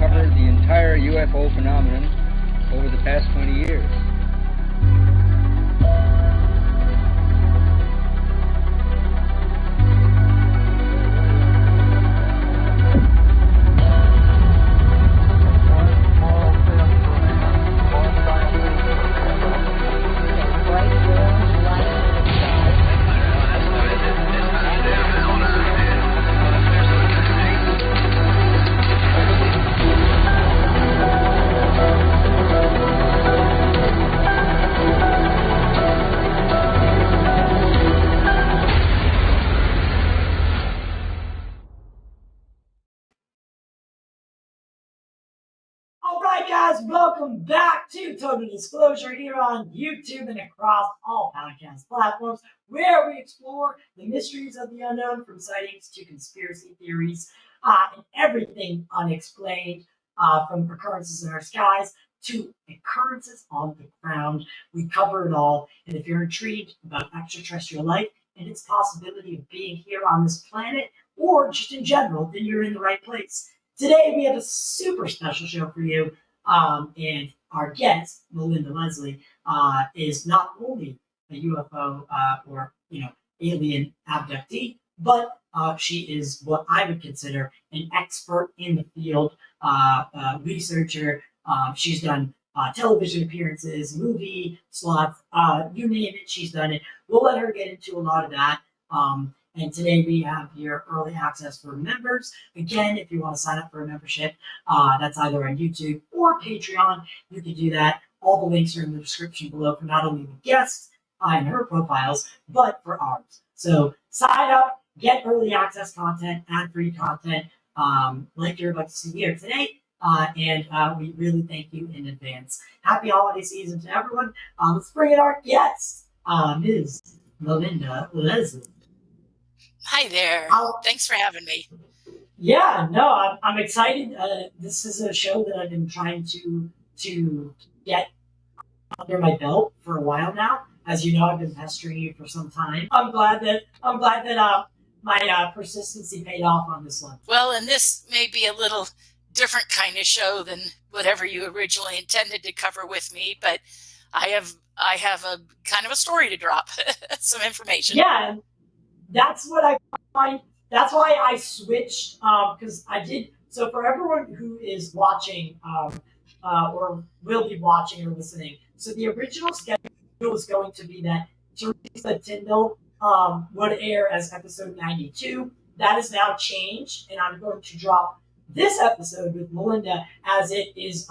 covered the entire UFO phenomenon over the past 20 years. Welcome back to Total Disclosure here on YouTube and across all podcast platforms, where we explore the mysteries of the unknown, from sightings to conspiracy theories and everything unexplained, from occurrences in our skies to occurrences on the ground. We cover it all, and if you're intrigued about extraterrestrial life and its possibility of being here on this planet or just in general, then you're in the right place. Today we have a super special show for you. And our guest, Melinda Leslie, is not only a UFO or alien abductee, but she is what I would consider an expert in the field, researcher. She's done television appearances, movie slots, you name it, she's done it. We'll let her get into a lot of that. And today we have your early access for members. Again, if you want to sign up for a membership, that's either on YouTube or Patreon. You can do that. All the links are in the description below for not only the guests and her profiles, but for ours. So sign up, get early access content, ad-free content, like you're about to see here today. And we really thank you in advance. Happy holiday season to everyone. Let's bring in our guest, Ms. Melinda Leslie. Hi there. Thanks for having me. Yeah, no, I'm excited. This is a show that I've been trying to get under my belt for a while now. As you know, I've been pestering you for some time. I'm glad that my persistency paid off on this one. Well, and this may be a little different kind of show than whatever you originally intended to cover with me, but I have a kind of a story to drop, some information. Yeah. That's what I find. That's why I switched, because I did. So for everyone who is watching or will be watching or listening, so the original schedule was going to be that Teresa Tyndall would air as episode 92. That is now changed, and I'm going to drop this episode with Melinda as it is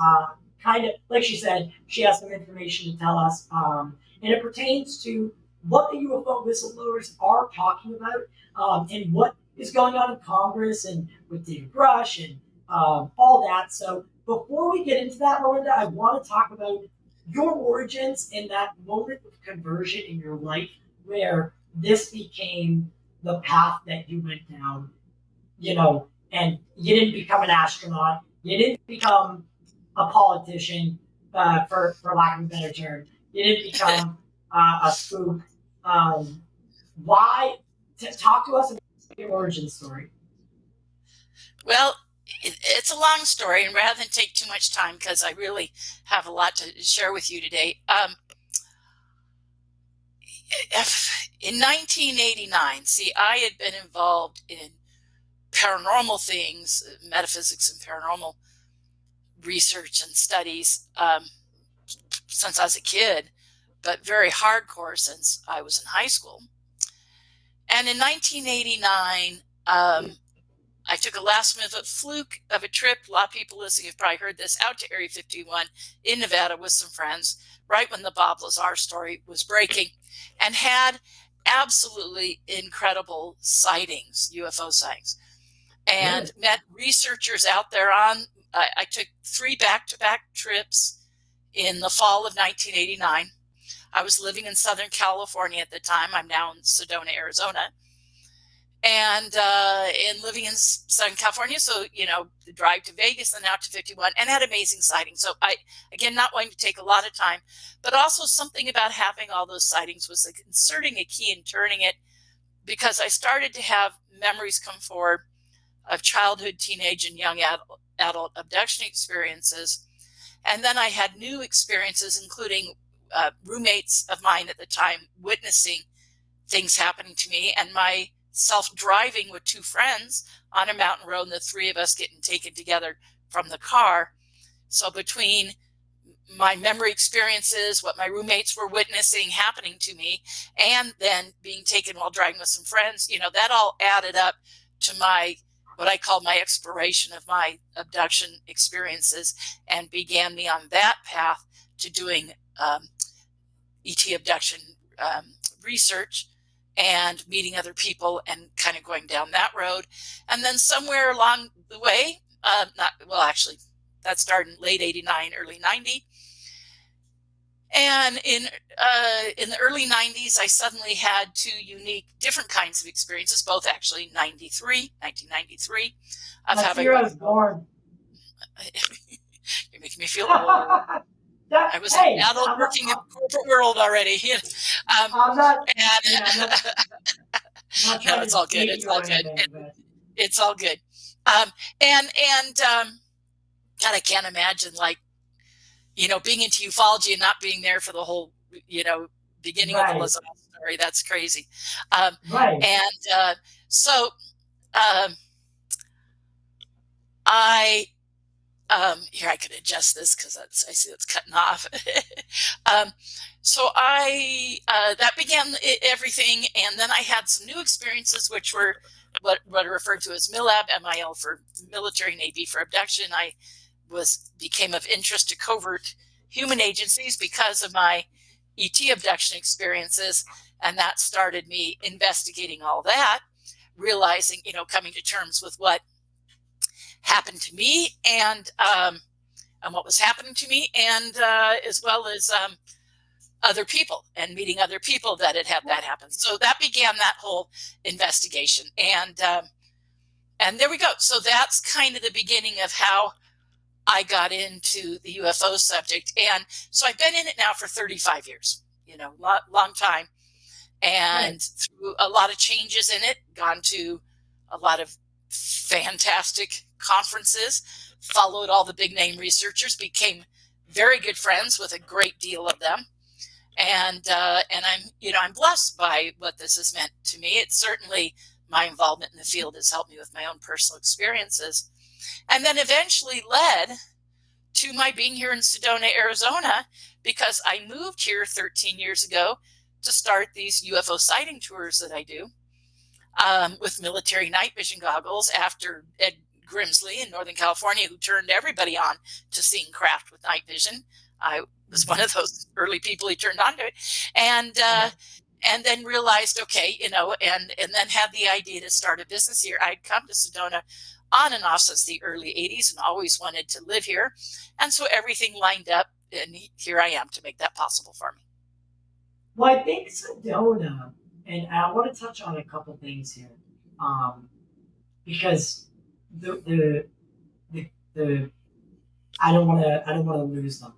kind of, like she said, she has some information to tell us, and it pertains to what the UFO whistleblowers are talking about, and what is going on in Congress and with David Grusch and all that. So before we get into that, Melinda, I want to talk about your origins in that moment of conversion in your life where this became the path that you went down, and you didn't become an astronaut. You didn't become a politician, for lack of a better term. You didn't become a spook. Why? Talk to us about your origin story. Well, it's a long story, and rather than take too much time, because I really have a lot to share with you today. In 1989, see, I had been involved in paranormal things, metaphysics and paranormal research and studies since I was a kid, but very hardcore since I was in high school. And in 1989, I took a last-minute fluke of a trip. A lot of people listening have probably heard this, out to Area 51 in Nevada with some friends, right when the Bob Lazar story was breaking, and had absolutely incredible sightings, UFO sightings, and met researchers out there on, I took 3 back-to-back trips in the fall of 1989. I was living in Southern California at the time. I'm now in Sedona, Arizona. And living in Southern California, so, the drive to Vegas and out to 51, and had amazing sightings. So I, again, not wanting to take a lot of time, but also something about having all those sightings was like inserting a key and turning it, because I started to have memories come forward of childhood, teenage, and young adult abduction experiences. And then I had new experiences, including roommates of mine at the time witnessing things happening to me, and myself driving with two friends on a mountain road, and the three of us getting taken together from the car. So between my memory experiences, what my roommates were witnessing happening to me, and then being taken while driving with some friends, that all added up to what I call my exploration of my abduction experiences, and began me on that path to doing ET abduction research and meeting other people and kind of going down that road. And then somewhere along the way, actually, that started in late 89, early 90. And in the early 90s, I suddenly had two unique, different kinds of experiences, both actually 1993. That's year I was born. You're making me feel old. I was an adult working in the corporate world already. I'm not. No, it's all good. It's all good. It's all good. God, I can't imagine being into ufology and not being there for the whole, beginning of the Lazar story. That's crazy. Right. And so here, I could adjust this because I see it's cutting off. So that began everything. And then I had some new experiences, which were what are referred to as MILAB, MIL for military, and AB for abduction. I became of interest to covert human agencies because of my ET abduction experiences. And that started me investigating all that, realizing, coming to terms with what happened to me and what was happening to me, and as well as other people, and meeting other people that had that happen. So that began that whole investigation. And there we go. So that's kind of the beginning of how I got into the UFO subject. And so I've been in it now for 35 years, long time. And through a lot of changes in it, gone to a lot of fantastic conferences, followed all the big name researchers, became very good friends with a great deal of them. And I'm blessed by what this has meant to me. It's certainly, my involvement in the field has helped me with my own personal experiences. And then eventually led to my being here in Sedona, Arizona, because I moved here 13 years ago to start these UFO sighting tours that I do with military night vision goggles after Ed Grimsley in Northern California, who turned everybody on to seeing craft with night vision. I was one of those early people he turned on to it. And then realized, okay, and then had the idea to start a business here. I'd come to Sedona on and off since the early 80s and always wanted to live here. And so everything lined up, and here I am to make that possible for me. Well, I think Sedona, and I want to touch on a couple things here, because the I don't want to lose them.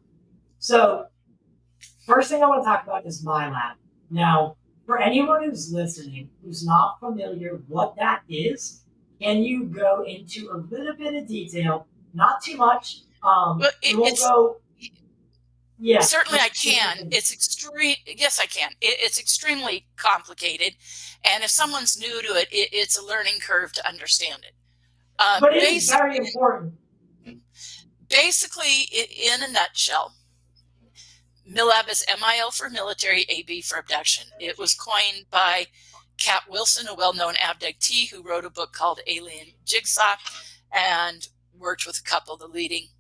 So first thing I want to talk about is milab. Now, for anyone who's listening who's not familiar what that is, can you go into a little bit of detail? Not too much. Yeah. Certainly I can. It's extreme. Yes, I can. It's extremely complicated. And if someone's new to it, it's a learning curve to understand it. But it is very important. Basically, in a nutshell, MILAB is MIL for military, AB for abduction. It was coined by Cat Wilson, a well-known abductee who wrote a book called Alien Jigsaw and worked with a couple of the leading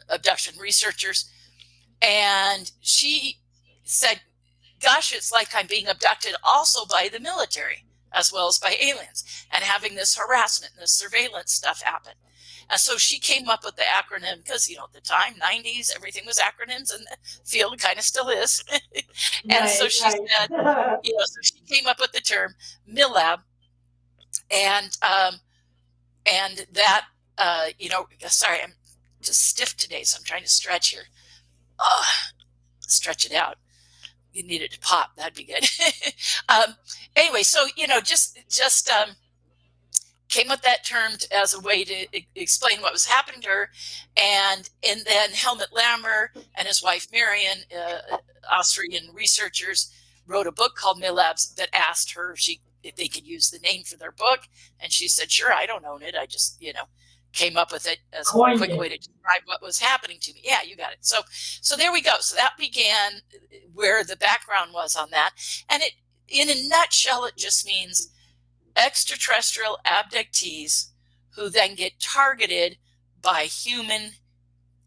abduction researchers. And she said, gosh, it's like I'm being abducted also by the military as well as by aliens, and having this harassment and this surveillance stuff happen. And so she came up with the acronym because, at the time, 90s, everything was acronyms, and the field kind of still is. And so she said, so she came up with the term MILAB, and that, sorry, I'm just stiff today, so I'm trying to stretch here. Stretch it out. You need it to pop. That'd be good. Anyway, so, just came up that term as a way to explain what was happening to her. And then Helmut Lammer and his wife Marion, Austrian researchers, wrote a book called Milabs that asked her if they could use the name for their book. And she said, sure, I don't own it. I just, came up with it as a quick way to describe what was happening to me. Yeah, you got it. So there we go. So that began where the background was on that. And it, in a nutshell, it just means extraterrestrial abductees who then get targeted by human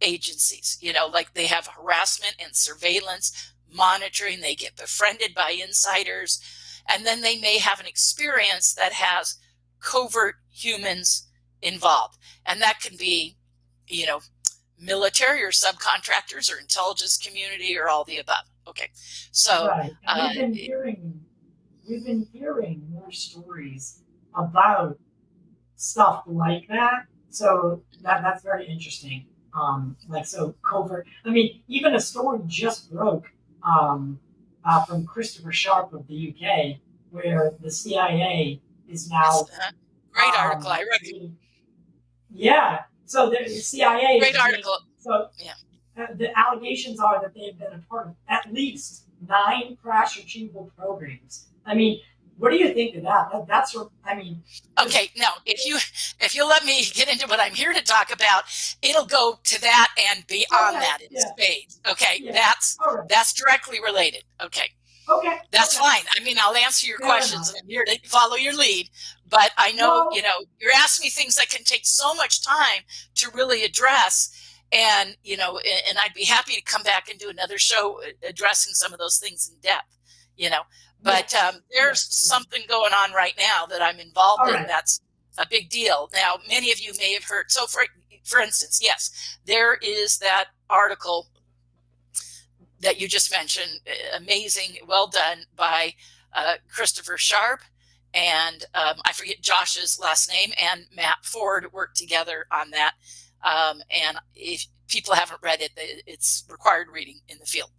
agencies. Like they have harassment and surveillance, monitoring, they get befriended by insiders, and then they may have an experience that has covert humans involved. And that can be, military or subcontractors or intelligence community or all the above. Okay. So right. We've been hearing more stories about stuff like that. So that's very interesting. So covert. I mean, even a story just broke from Christopher Sharp of the UK, where the CIA is now. Great article. I read it. Yeah. So the CIA. Great article. So yeah. The allegations are that they've been a part of at least 9 crash retrieval programs. I mean, what do you think of that? That's what I mean. Okay, now if you let me get into what I'm here to talk about, it'll go to that and beyond that in spades. Okay, that's directly related. Okay. Okay. That's fine. I mean, I'll answer your questions and I'm here to follow your lead. But I know, you're asking me things that can take so much time to really address. And, and I'd be happy to come back and do another show addressing some of those things in depth, But there's something going on right now that I'm involved in. That's a big deal. Now, many of you may have heard. So, for instance, yes, there is that article that you just mentioned, amazing, well done by Christopher Sharp, and I forget Josh's last name, and Matt Ford worked together on that. And if people haven't read it, it's required reading in the field.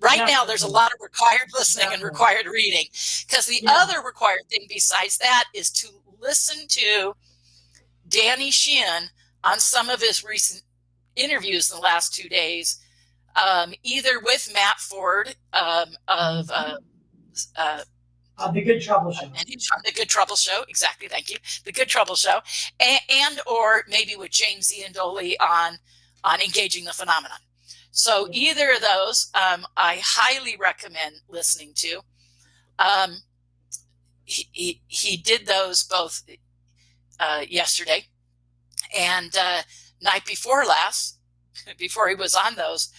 Right now, there's a lot of required listening and required reading, because the other required thing besides that is to listen to Danny Sheehan on some of his recent interviews in the last 2 days, either with Matt Ford of The Good Trouble Show. The Good Trouble Show, exactly, thank you. The Good Trouble Show, and or maybe with James Iandoli on engaging the phenomenon. So either of those, I highly recommend listening to. He did those both yesterday and night before last, before he was on those.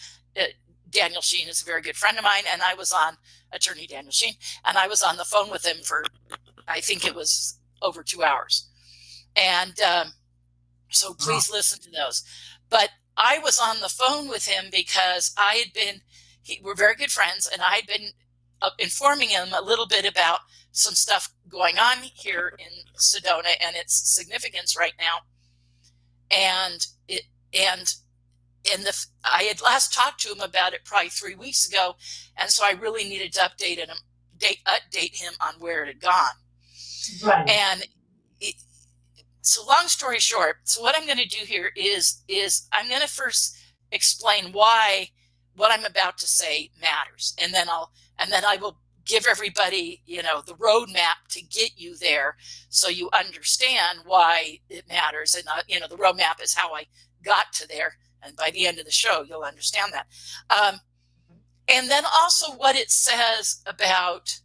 Daniel Sheen is a very good friend of mine, and I was on attorney Daniel Sheen, and I was on the phone with him for, I think it was over 2 hours. And so please listen to those. But I was on the phone with him because we're very good friends, and I had been informing him a little bit about some stuff going on here in Sedona and its significance right now. I had last talked to him about it probably 3 weeks ago, and so I really needed to update him on where it had gone. Right. And so, long story short, so what I'm going to do here is I'm going to first explain why what I'm about to say matters, and then I will give everybody, the roadmap to get you there, so you understand why it matters. And the roadmap is how I got to there. And by the end of the show, you'll understand that. And then also what it says about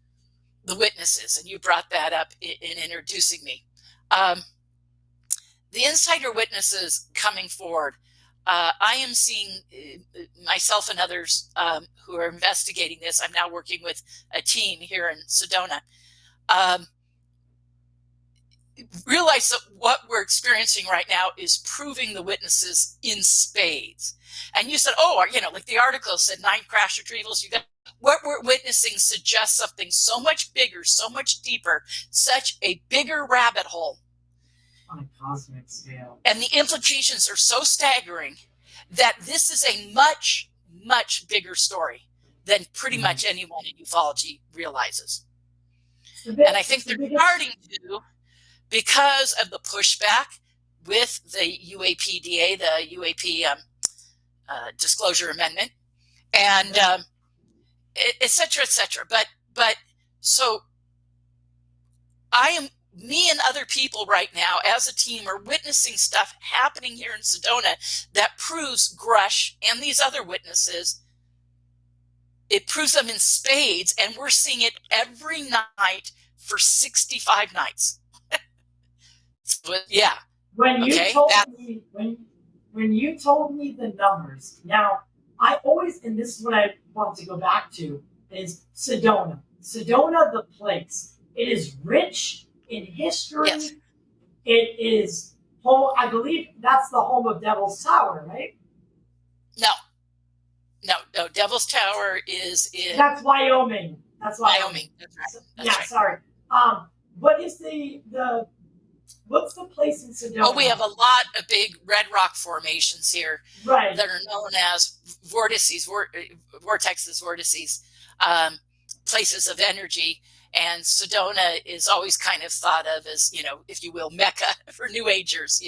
the witnesses. And you brought that up in introducing me. The insider witnesses coming forward. I am seeing myself and others who are investigating this. I'm now working with a team here in Sedona. Realize that what we're experiencing right now is proving the witnesses in spades. And you said, like the article said, 9 crash retrievals. What we're witnessing suggests something so much bigger, so much deeper, such a bigger rabbit hole. On a cosmic scale. And the implications are so staggering that this is a much, much bigger story than pretty much anyone in ufology realizes. And I think they're starting to, because of the pushback with the UAPDA, the UAP Disclosure Amendment, and et cetera, et cetera. But so me and other people right now as a team are witnessing stuff happening here in Sedona that proves Grusch and these other witnesses, it proves them in spades, and we're seeing it every night for 65 nights. So, yeah. When you told me the numbers, now I always, and this is what I want to go back to, is Sedona. Sedona, the place. It is rich in history. Yes. It is home. I believe that's the home of Devil's Tower, right? No. Devil's Tower is in. That's Wyoming. That's Wyoming. That's right. That's right. Sorry. What is what's the place in Sedona? Oh, we have a lot of big red rock formations here, right, that are known as vortices, places of energy. And Sedona is always kind of thought of as, if you will, Mecca for New Agers,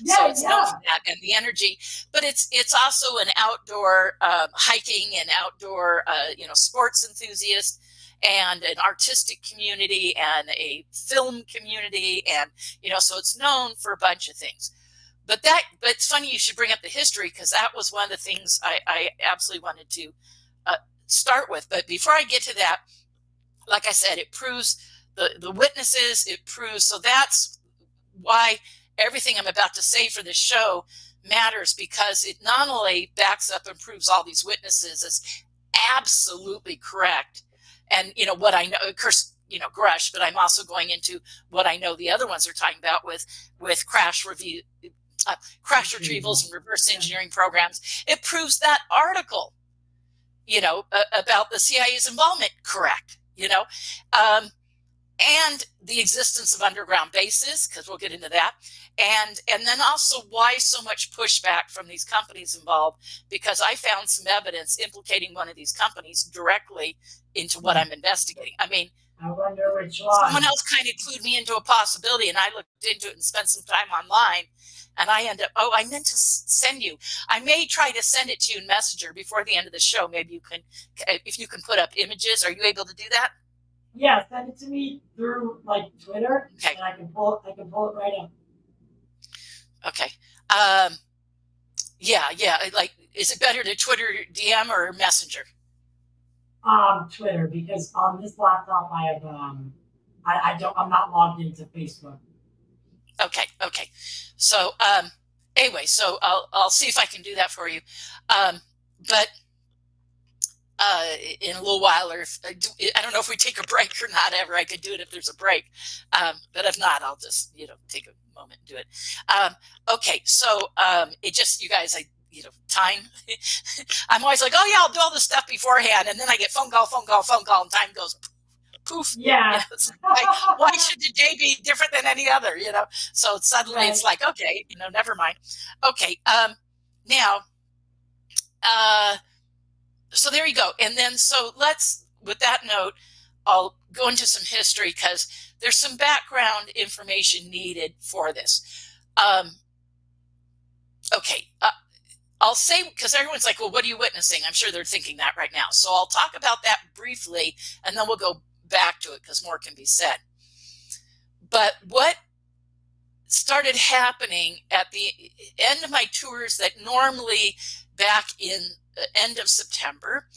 So it's known for that and the energy. But it's also an outdoor hiking and outdoor, sports enthusiast, and an artistic community and a film community. And, so it's known for a bunch of things. But it's funny you should bring up the history, because that was one of the things I absolutely wanted to start with. But before I get to that, like I said, it proves the witnesses, it proves, so that's why everything I'm about to say for this show matters, because it not only backs up and proves all these witnesses as absolutely correct. And, what I know, of course, Grusch, but I'm also going into what I know the other ones are talking about with crash retrievals and reverse engineering programs. It proves that article, about the CIA's involvement correct. And the existence of underground bases, because we'll get into that. And then also why so much pushback from these companies involved, because I found some evidence implicating one of these companies directly into what I'm investigating. I mean, I wonder which one. Someone else kind of clued me into a possibility, and I looked into it and spent some time online. And I end up, I meant to send you. I may try to send it to you in Messenger before the end of the show. Maybe you can, if you can put up images. Are you able to do that? Yeah, send it to me through Twitter, okay. And I can pull it right up. Okay. Yeah. Is it better to Twitter DM or Messenger? Twitter, because on this laptop I have I'm not logged into Facebook. Okay. So anyway, so I'll see if I can do that for you. But in a little while, or I don't know if we take a break or not ever. I could do it if there's a break. But if not, I'll just, take a moment and do it. Okay. So it just, you guys, time. I'm always like, oh yeah, I'll do all this stuff beforehand. And then I get phone call, and time goes poof. Yeah. Why should the day be different than any other, So suddenly It's like, okay, never mind. Okay. Now, so there you go. And then, so with that note, I'll go into some history, because there's some background information needed for this. Okay. I'll say, because everyone's like, well, what are you witnessing? I'm sure they're thinking that right now. So I'll talk about that briefly, and then we'll go back to it, because more can be said. But what started happening at the end of my tours, that normally back in the end of September,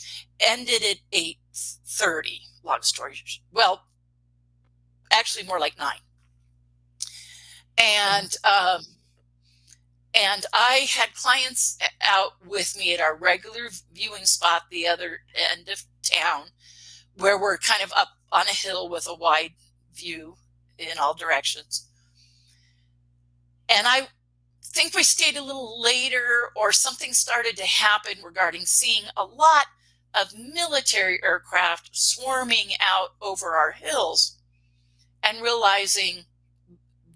ended at 8:30. Long story. Well, actually more like 9. And I had clients out with me at our regular viewing spot, the other end of town, where we're kind of up on a hill with a wide view in all directions. And I think we stayed a little later, or something started to happen regarding seeing a lot of military aircraft swarming out over our hills, and realizing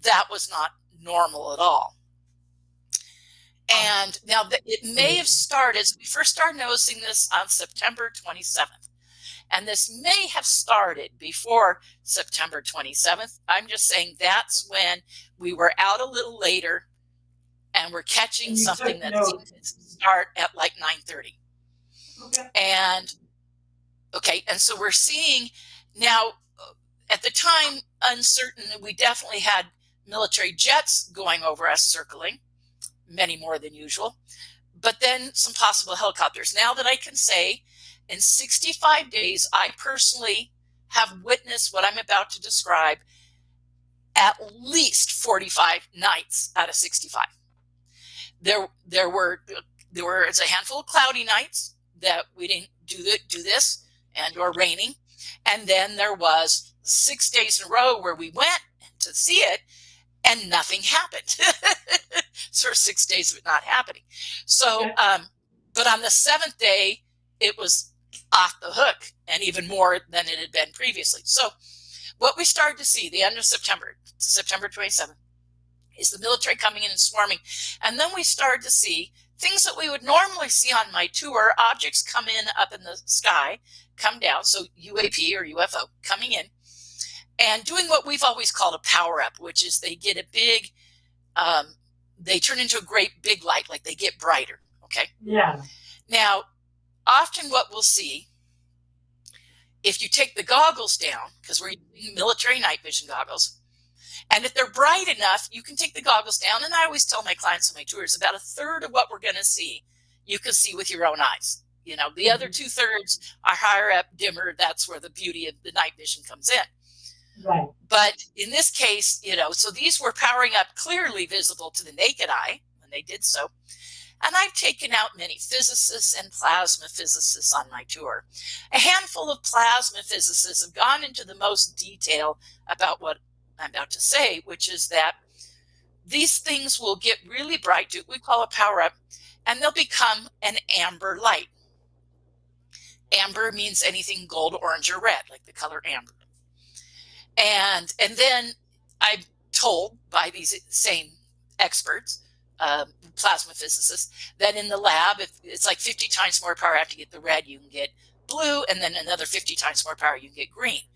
that was not normal at all. And now it may have started, we first started noticing this on September 27th. And this may have started before September 27th. I'm just saying that's when we were out a little later and we're catching something that seemed to start at like 9:30. Okay. And so we're seeing now, at the time, uncertain, we definitely had military jets going over us, circling, many more than usual, but then some possible helicopters. Now that I can say, in 65 days, I personally have witnessed what I'm about to describe at least 45 nights out of 65. There was a handful of cloudy nights that we didn't do this, and or raining, and then there was 6 days in a row where we went to see it and nothing happened. Sort of 6 days of it not happening. So, but on the 7th day, it was off the hook, and even more than it had been previously. So what we started to see the end of September 27th, is the military coming in and swarming. And then we started to see things that we would normally see on my tour, objects come in up in the sky, come down, so UAP or UFO coming in, and doing what we've always called a power up, which is they get a big, they turn into a great big light, like they get brighter, okay? Yeah. Now, often what we'll see, if you take the goggles down, because we're using military night vision goggles, and if they're bright enough, you can take the goggles down. And I always tell my clients on my tours, about a third of what we're going to see, you can see with your own eyes. You know, the other 2/3 are higher up, dimmer. That's where the beauty of the night vision comes in. Right. But in this case, you know, so these were powering up, clearly visible to the naked eye when they did so. And I've taken out many physicists and plasma physicists on my tour. A handful of plasma physicists have gone into the most detail about what I'm about to say, which is that these things will get really bright, we call a power up, and they'll become an amber light. Amber means anything gold, orange, or red, like the color amber. And then I'm told by these same experts, plasma physicists, that in the lab, if it's like 50 times more power after you get the red, you can get blue, and then another 50 times more power, you can get green.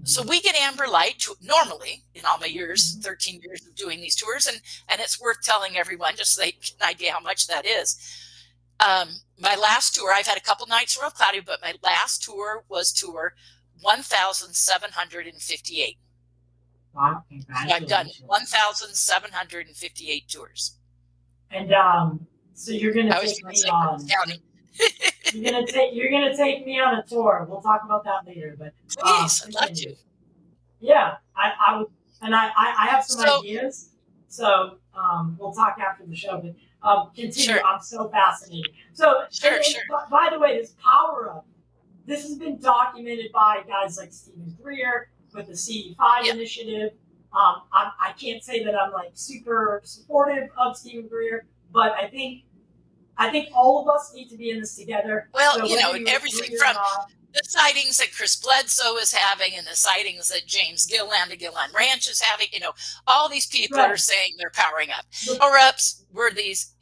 So we get amber light normally in all my years, 13 years of doing these tours, and it's worth telling everyone just so they get an idea how much that is. My last tour, I've had a couple nights rough cloudy, but my last tour was tour 1,758. Wow, So I've done 1,758 tours. And so you're gonna take me on. You're gonna take me on a tour. We'll talk about that later. But please, I'd love to. Yeah, I would, and I have some ideas. So we'll talk after the show. But continue. Sure. I'm so fascinated. So sure. By the way, this power up, this has been documented by guys like Stephen Greer with the CE5 initiative. I can't say that I'm like super supportive of Stephen Greer, but I think all of us need to be in this together. Well, so you know, everything from the sightings that Chris Bledsoe is having and the sightings that James Gilland of Gilland Ranch is having, you know, all these people are saying they're powering up. Power-ups were these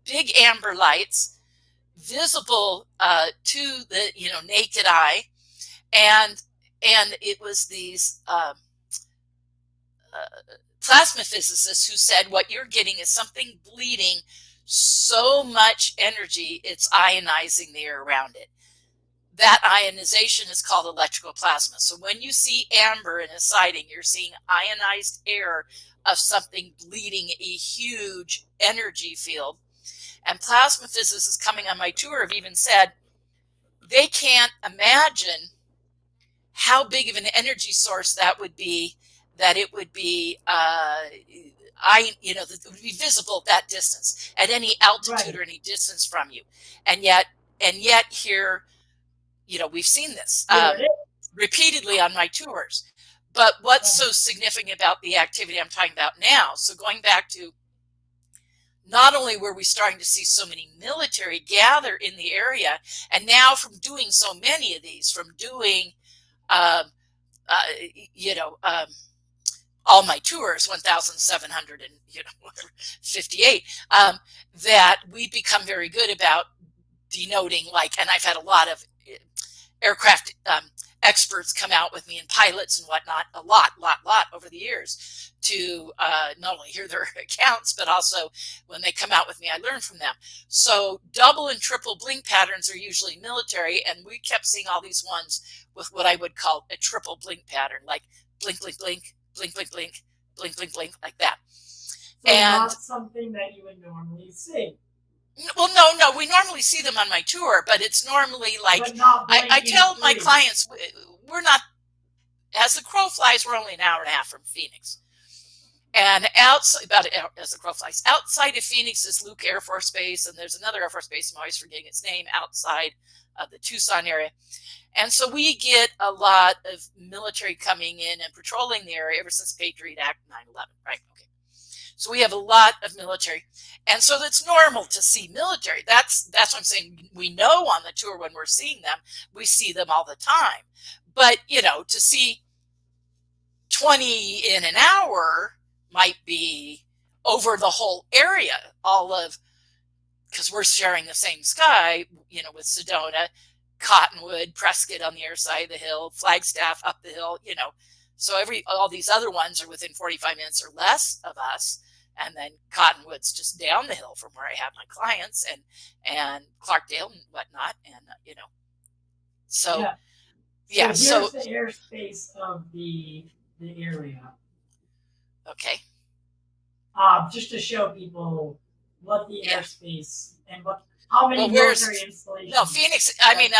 big amber lights visible to the, you know, naked eye. And it was these plasma physicists who said what you're getting is something bleeding so much energy, it's ionizing the air around it. That ionization is called electrical plasma. So when you see amber in a sighting, you're seeing ionized air of something bleeding a huge energy field. And plasma physicists coming on my tour have even said they can't imagine how big of an energy source that would be, that it would be you know, that would be visible at that distance, at any altitude or any distance from you. And yet here, you know, we've seen this repeatedly on my tours. But what's so significant about the activity I'm talking about now, so going back to not only were we starting to see so many military gather in the area, and now from doing so many of these, from doing, you know, all my tours, 1,758, that we become very good about denoting, like, and I've had a lot of aircraft experts come out with me, and pilots and whatnot, a lot over the years, to not only hear their accounts, but also when they come out with me, I learn from them. So double and triple blink patterns are usually military, and we kept seeing all these ones with what I would call a triple blink pattern, like blink, blink, blink, blink, blink, blink, blink, blink, blink, like that. So and not something that you would normally see. Well, no, we normally see them on my tour, but it's normally like, I tell my clients, we're not, as the crow flies, we're only an hour and a half from Phoenix. And outside, as the crow flies, outside of Phoenix is Luke Air Force Base, and there's another Air Force Base, I'm always forgetting its name, outside of the Tucson area. And so we get a lot of military coming in and patrolling the area ever since Patriot Act 9/11, right? Okay. So we have a lot of military. And so it's normal to see military. That's what I'm saying. We know on the tour when we're seeing them, we see them all the time. But, you know, to see 20 in an hour might be over the whole area, because we're sharing the same sky, you know, with Sedona, Cottonwood, Prescott on the other side of the hill, Flagstaff up the hill, you know. So all these other ones are within 45 minutes or less of us. And then Cottonwood's just down the hill from where I have my clients, and Clarkdale and whatnot. And, you know, so, yeah. So here's the airspace of the area. Okay. Just to show people what the airspace and how many military installations. No, Phoenix, I mean,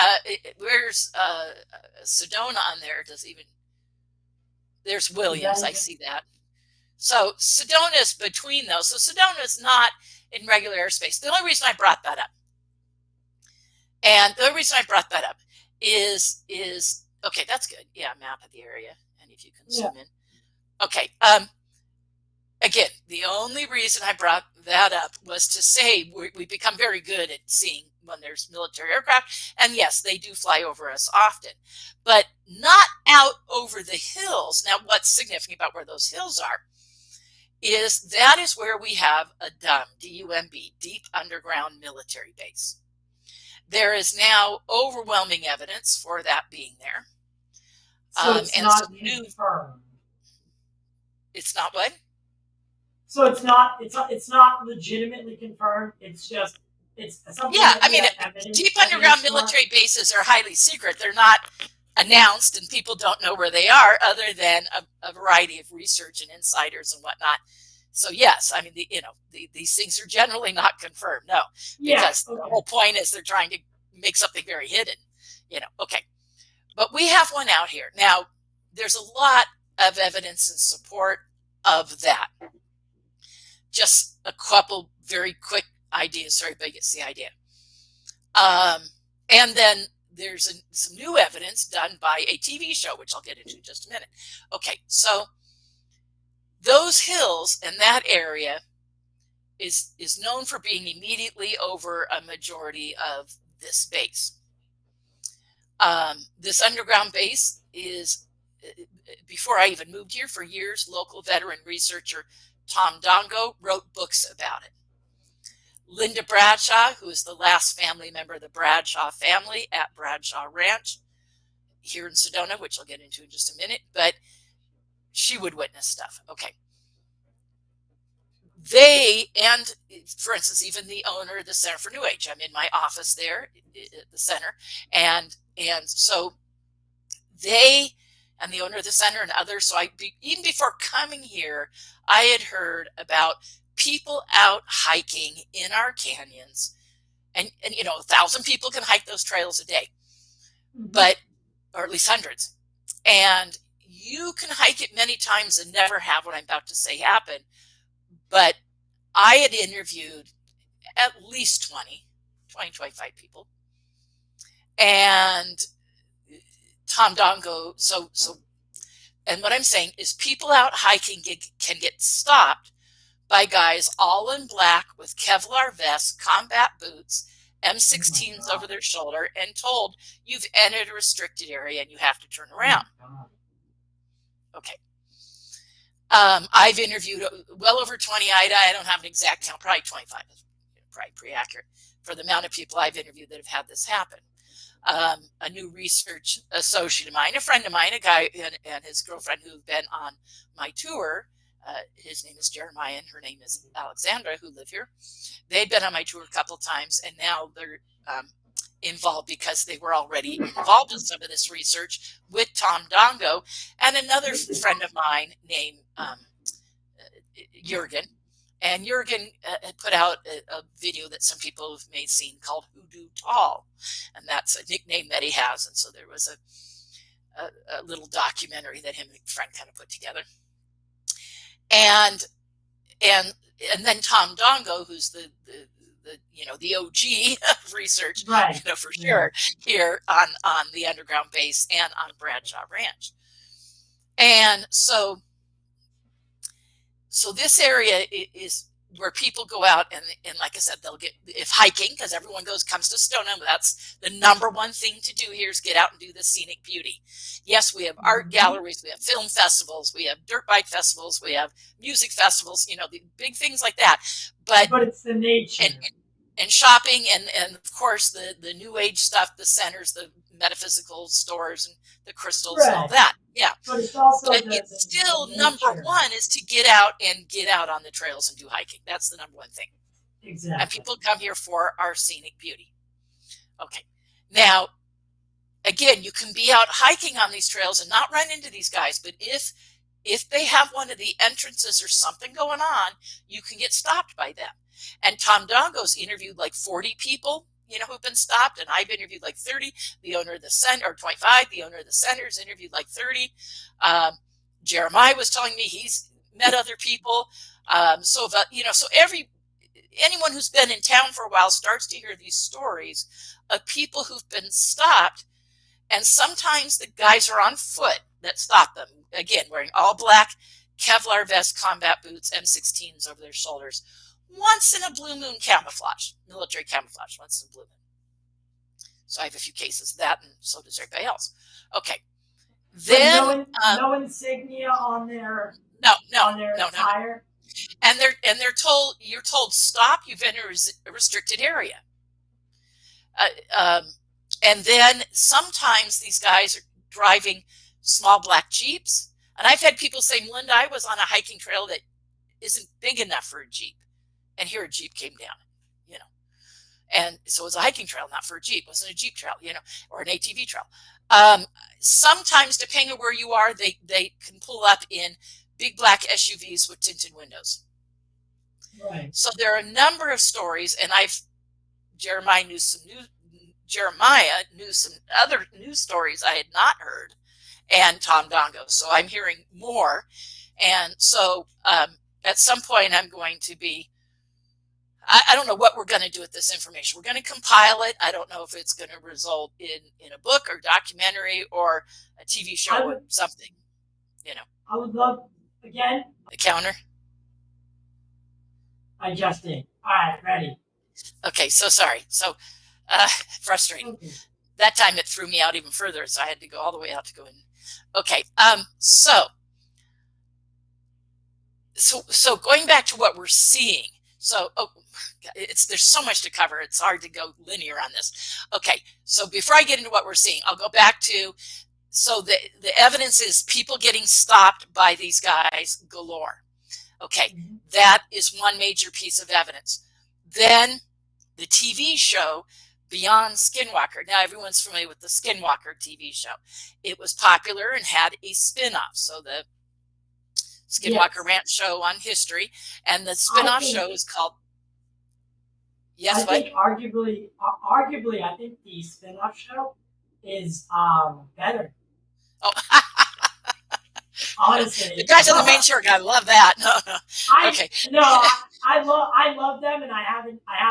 where's Sedona on there? There's Williams, I see that. So Sedona is between those. So Sedona is not in regular airspace. The only reason I brought that up, is okay, that's good. Yeah, map of the area. And if you can zoom in. Okay. Again, the only reason I brought that up was to say we become very good at seeing when there's military aircraft. And yes, they do fly over us often, but not out over the hills. Now, what's significant about where those hills are is that is where we have a DUMB, D-U-M-B, deep underground military base. There is now overwhelming evidence for that being there. So it's not confirmed. It's not what? So it's not legitimately confirmed. It's just something. Yeah, I mean, deep underground military bases are highly secret. They're not announced, and people don't know where they are, other than a variety of research and insiders and whatnot. So yes, I mean, these things are generally not confirmed. No, because the whole point is they're trying to make something very hidden. You know, okay. But we have one out here now. There's a lot of evidence in support of that. Just a couple very quick ideas. Sorry, but it's the idea. And then there's some new evidence done by a TV show, which I'll get into in just a minute. Okay, so those hills and that area is known for being immediately over a majority of this base. This underground base is, before I even moved here, for years, local veteran researcher Tom Dongo wrote books about it. Linda Bradshaw, who is the last family member of the Bradshaw family at Bradshaw Ranch here in Sedona, which I'll get into in just a minute, but she would witness stuff. Okay. They, and for instance, even the owner of the Center for New Age, I'm in my office there at the center, and so they and the owner of the center and others, so even before coming here, I had heard about people out hiking in our canyons, and 1,000 people can hike those trails a day, but, or at least hundreds, and you can hike it many times and never have what I'm about to say happen. But I had interviewed at least 25 people, and Tom Dongo, so, and what I'm saying is people out hiking can get stopped by guys all in black with Kevlar vests, combat boots, M16s over their shoulder, and told you've entered a restricted area and you have to turn around. Okay. I've interviewed well over 20. I don't have an exact count, probably 25, probably pretty accurate for the amount of people I've interviewed that have had this happen. a new research associate of mine, a friend of mine, a guy and his girlfriend who've been on my tour. His name is Jeremiah and her name is Alexandra, who live here. They've been on my tour a couple times, and now they're involved because they were already involved in some of this research with Tom Dongo and another friend of mine named Jurgen. And Jurgen had put out a video that some people have may seen called Hoodoo Tall, and that's a nickname that he has. And so there was a little documentary that him and a friend kind of put together. And then Tom Dongo, who's the OG of research, right, for sure, here on the underground base and on Bradshaw Ranch. And so this area is where people go out and like I said, they'll get, if hiking, because everyone comes to Sedona, that's the #1 thing to do here is get out and do the scenic beauty. Yes, we have art galleries, we have film festivals, we have dirt bike festivals, we have music festivals, the big things like that. But it's the nature. And shopping and of course the new age stuff, the centers, the metaphysical stores and the crystals and all that. Yeah. But it's also it's still #1 is to get out on the trails and do hiking. That's the #1 thing. Exactly. And people come here for our scenic beauty. Okay. Now, again, you can be out hiking on these trails and not run into these guys, but if they have one of the entrances or something going on, you can get stopped by them. And Tom Dongo's interviewed like 40 people, who've been stopped, and I've interviewed like 30. The owner of the center, or 25. The owner of the center's interviewed like 30. Jeremiah was telling me he's met other people. So anyone who's been in town for a while starts to hear these stories of people who've been stopped, and sometimes the guys are on foot that stop them. Again, wearing all black Kevlar vest, combat boots, M16s over their shoulders. Once in a blue moon camouflage, military camouflage, once in a blue moon. So I have a few cases of that, and so does everybody else. Okay. Then no insignia on their attire. And you're told stop. You've entered a restricted area. And then sometimes these guys are driving small black Jeeps, and I've had people say, Melinda, I was on a hiking trail that isn't big enough for a Jeep. And here a Jeep came down, and so it was a hiking trail, not for a Jeep. It wasn't a Jeep trail, or an ATV trail. Sometimes, depending on where you are, they can pull up in big black SUVs with tinted windows. Right. So there are a number of stories, and Jeremiah knew some other news stories I had not heard, and Tom Dongo. So I'm hearing more, and so at some point I'm going to be. I don't know what we're going to do with this information. We're going to compile it. I don't know if it's going to result in a book or documentary or a TV show or something, I would love, again. The counter. I just did. All right, ready. Okay, so sorry. So frustrating. Okay. That time it threw me out even further, so I had to go all the way out to go in. Okay, so going back to what we're seeing. So, there's so much to cover. It's hard to go linear on this. Okay, so before I get into what we're seeing, I'll go back to, so the evidence is people getting stopped by these guys galore. Okay, that is one major piece of evidence. Then the TV show Beyond Skinwalker. Now everyone's familiar with the Skinwalker TV show. It was popular and had a spin-off. So the Skinwalker Ranch show on history, and the spin-off show is called. Yes, I think arguably, I think the spin-off show is better. Oh, honestly, the guys on the main show are gonna love that. No. Okay. I love them, and I have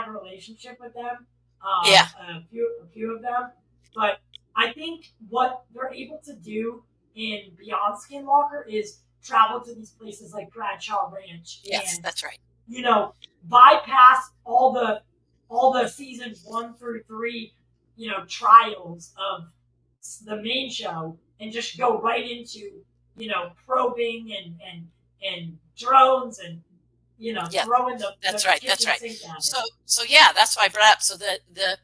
a relationship with them. A few of them, but I think what they're able to do in Beyond Skinwalker is travel to these places like Bradshaw Ranch. Yes, that's right. Bypass all the seasons 1 through 3, trials of the main show and just go right into, probing and drones and, throwing the. That's right. That's right. So yeah, that's why I brought up. So the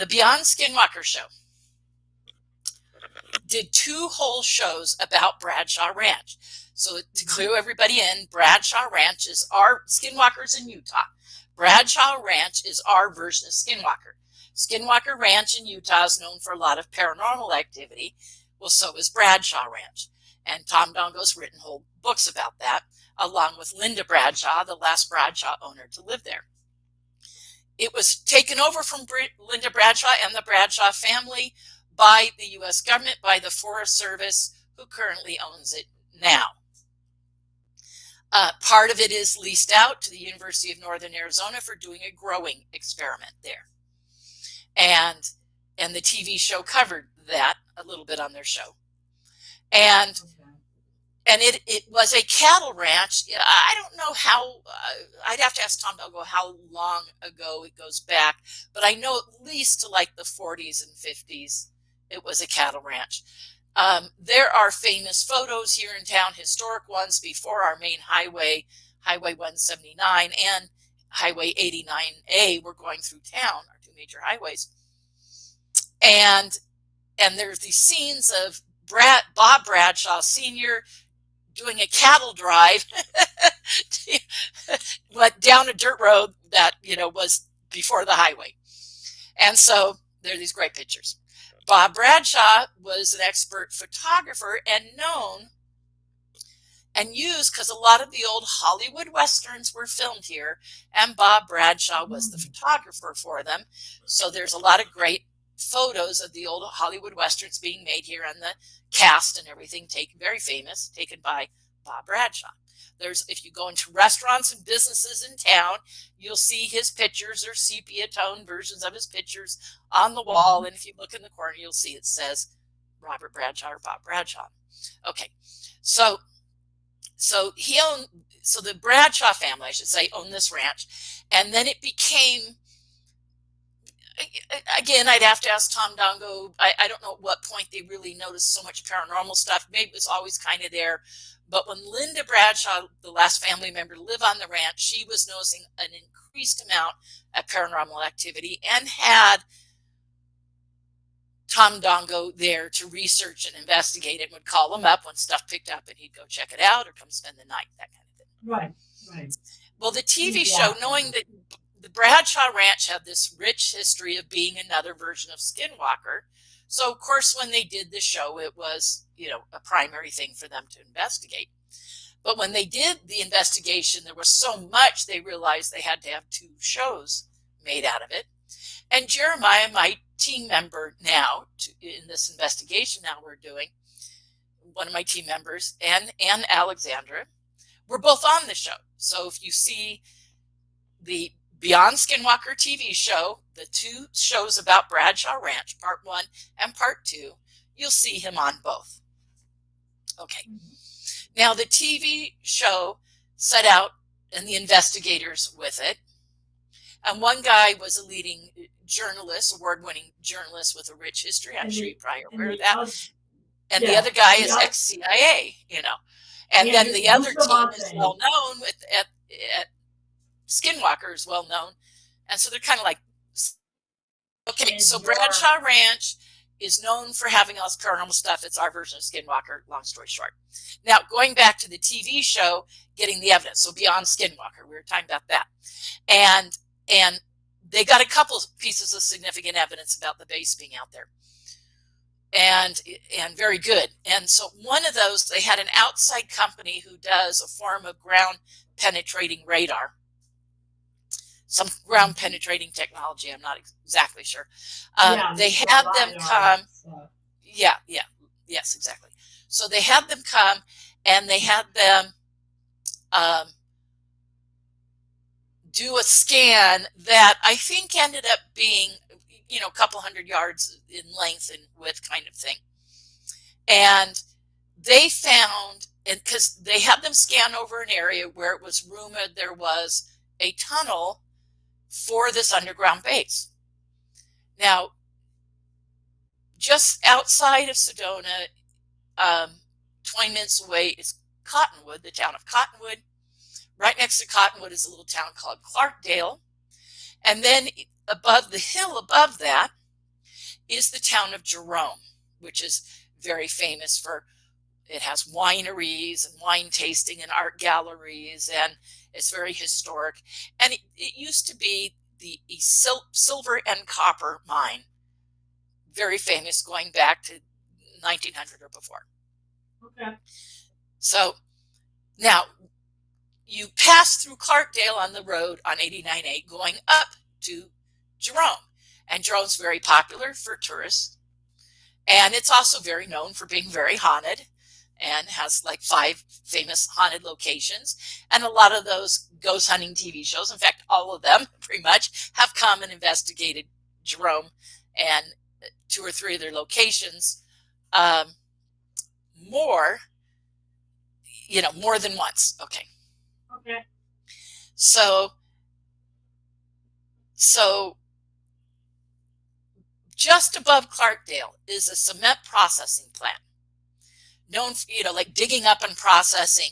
Beyond Skinwalker show. did 2 whole shows about Bradshaw Ranch. So to clue everybody in, Bradshaw Ranch is our Skinwalkers in Utah. Bradshaw Ranch is our version of Skinwalker. Skinwalker Ranch in Utah is known for a lot of paranormal activity. Well, so is Bradshaw Ranch. And Tom Dongo's written whole books about that, along with Linda Bradshaw, the last Bradshaw owner to live there. It was taken over from Linda Bradshaw and the Bradshaw family by the U.S. government, by the Forest Service, who currently owns it now. Part of it is leased out to the University of Northern Arizona for doing a growing experiment there. And the TV show covered that a little bit on their show. And it was a cattle ranch. I don't know how, I'd have to ask Tom Dongo how long ago it goes back, but I know at least to like the 40s and 50s, it was a cattle ranch. There are famous photos here in town, historic ones before our main highway, Highway 179 and Highway 89A were going through town, our 2 major highways. And there's these scenes of Bob Bradshaw Sr. doing a cattle drive down a dirt road that, was before the highway. And so there are these great pictures. Bob Bradshaw was an expert photographer and known and used because a lot of the old Hollywood Westerns were filmed here, and Bob Bradshaw was the photographer for them. So there's a lot of great photos of the old Hollywood Westerns being made here, and the cast and everything taken, very famous, taken by Bob Bradshaw. If you go into restaurants and businesses in town, you'll see his pictures or sepia tone versions of his pictures on the wall. And if you look in the corner, you'll see it says Robert Bradshaw or Bob Bradshaw. Okay. So the Bradshaw family, I should say, owned this ranch. And then it became, again, I'd have to ask Tom Dongo. I don't know at what point they really noticed so much paranormal stuff. Maybe it was always kind of there. But when Linda Bradshaw, the last family member to live on the ranch, she was noticing an increased amount of paranormal activity and had Tom Dongo there to research and investigate it, and would call him up when stuff picked up and he'd go check it out or come spend the night, that kind of thing. Right. Well, the TV show, knowing that the Bradshaw Ranch had this rich history of being another version of Skinwalker. So, of course, when they did the show, it was, a primary thing for them to investigate. But when they did the investigation, there was so much they realized they had to have 2 shows made out of it. And Jeremiah, my team member now, in this investigation now we're doing, one of my team members, and Alexandra, were both on the show. So if you see the Beyond Skinwalker TV show, the 2 shows about Bradshaw Ranch, part 1 and part 2, you'll see him on both. Okay. Now the TV show set out, and the investigators with it, and one guy was a leading journalist, award-winning journalist with a rich history. I'm sure you're probably aware of that. And the other guy is ex-CIA, And then the other team is well known at Skinwalker is well known. And so they're kind of like, okay, so Bradshaw Ranch is known for having all this paranormal stuff. It's our version of Skinwalker, long story short. Now, going back to the TV show, getting the evidence. So Beyond Skinwalker, we were talking about that. And they got a couple of pieces of significant evidence about the base being out there. And very good. And so one of those, they had an outside company who does a form of ground penetrating radar. Some ground penetrating technology, I'm not exactly sure. They had them come. Yes, exactly. So they had them come, and they had them do a scan that I think ended up being, a couple hundred yards in length and width kind of thing. And they found, and because they had them scan over an area where it was rumored there was a tunnel for this underground base. Now, just outside of Sedona, 20 minutes away is Cottonwood, the town of Cottonwood. Right next to Cottonwood is a little town called Clarkdale. And then above the hill above that is the town of Jerome, which is very famous for, it has wineries and wine tasting and art galleries, and it's very historic. And it used to be the silver and copper mine, very famous, going back to 1900 or before. Okay. So now you pass through Clarkdale on the road on 89A going up to Jerome. And Jerome's very popular for tourists. And it's also very known for being very haunted, and has like 5 famous haunted locations. And a lot of those ghost hunting TV shows, in fact, all of them pretty much, have come and investigated Jerome and 2 or 3 of their locations more than once. Okay. Okay. So just above Clarkdale is a cement processing plant, known for, like digging up and processing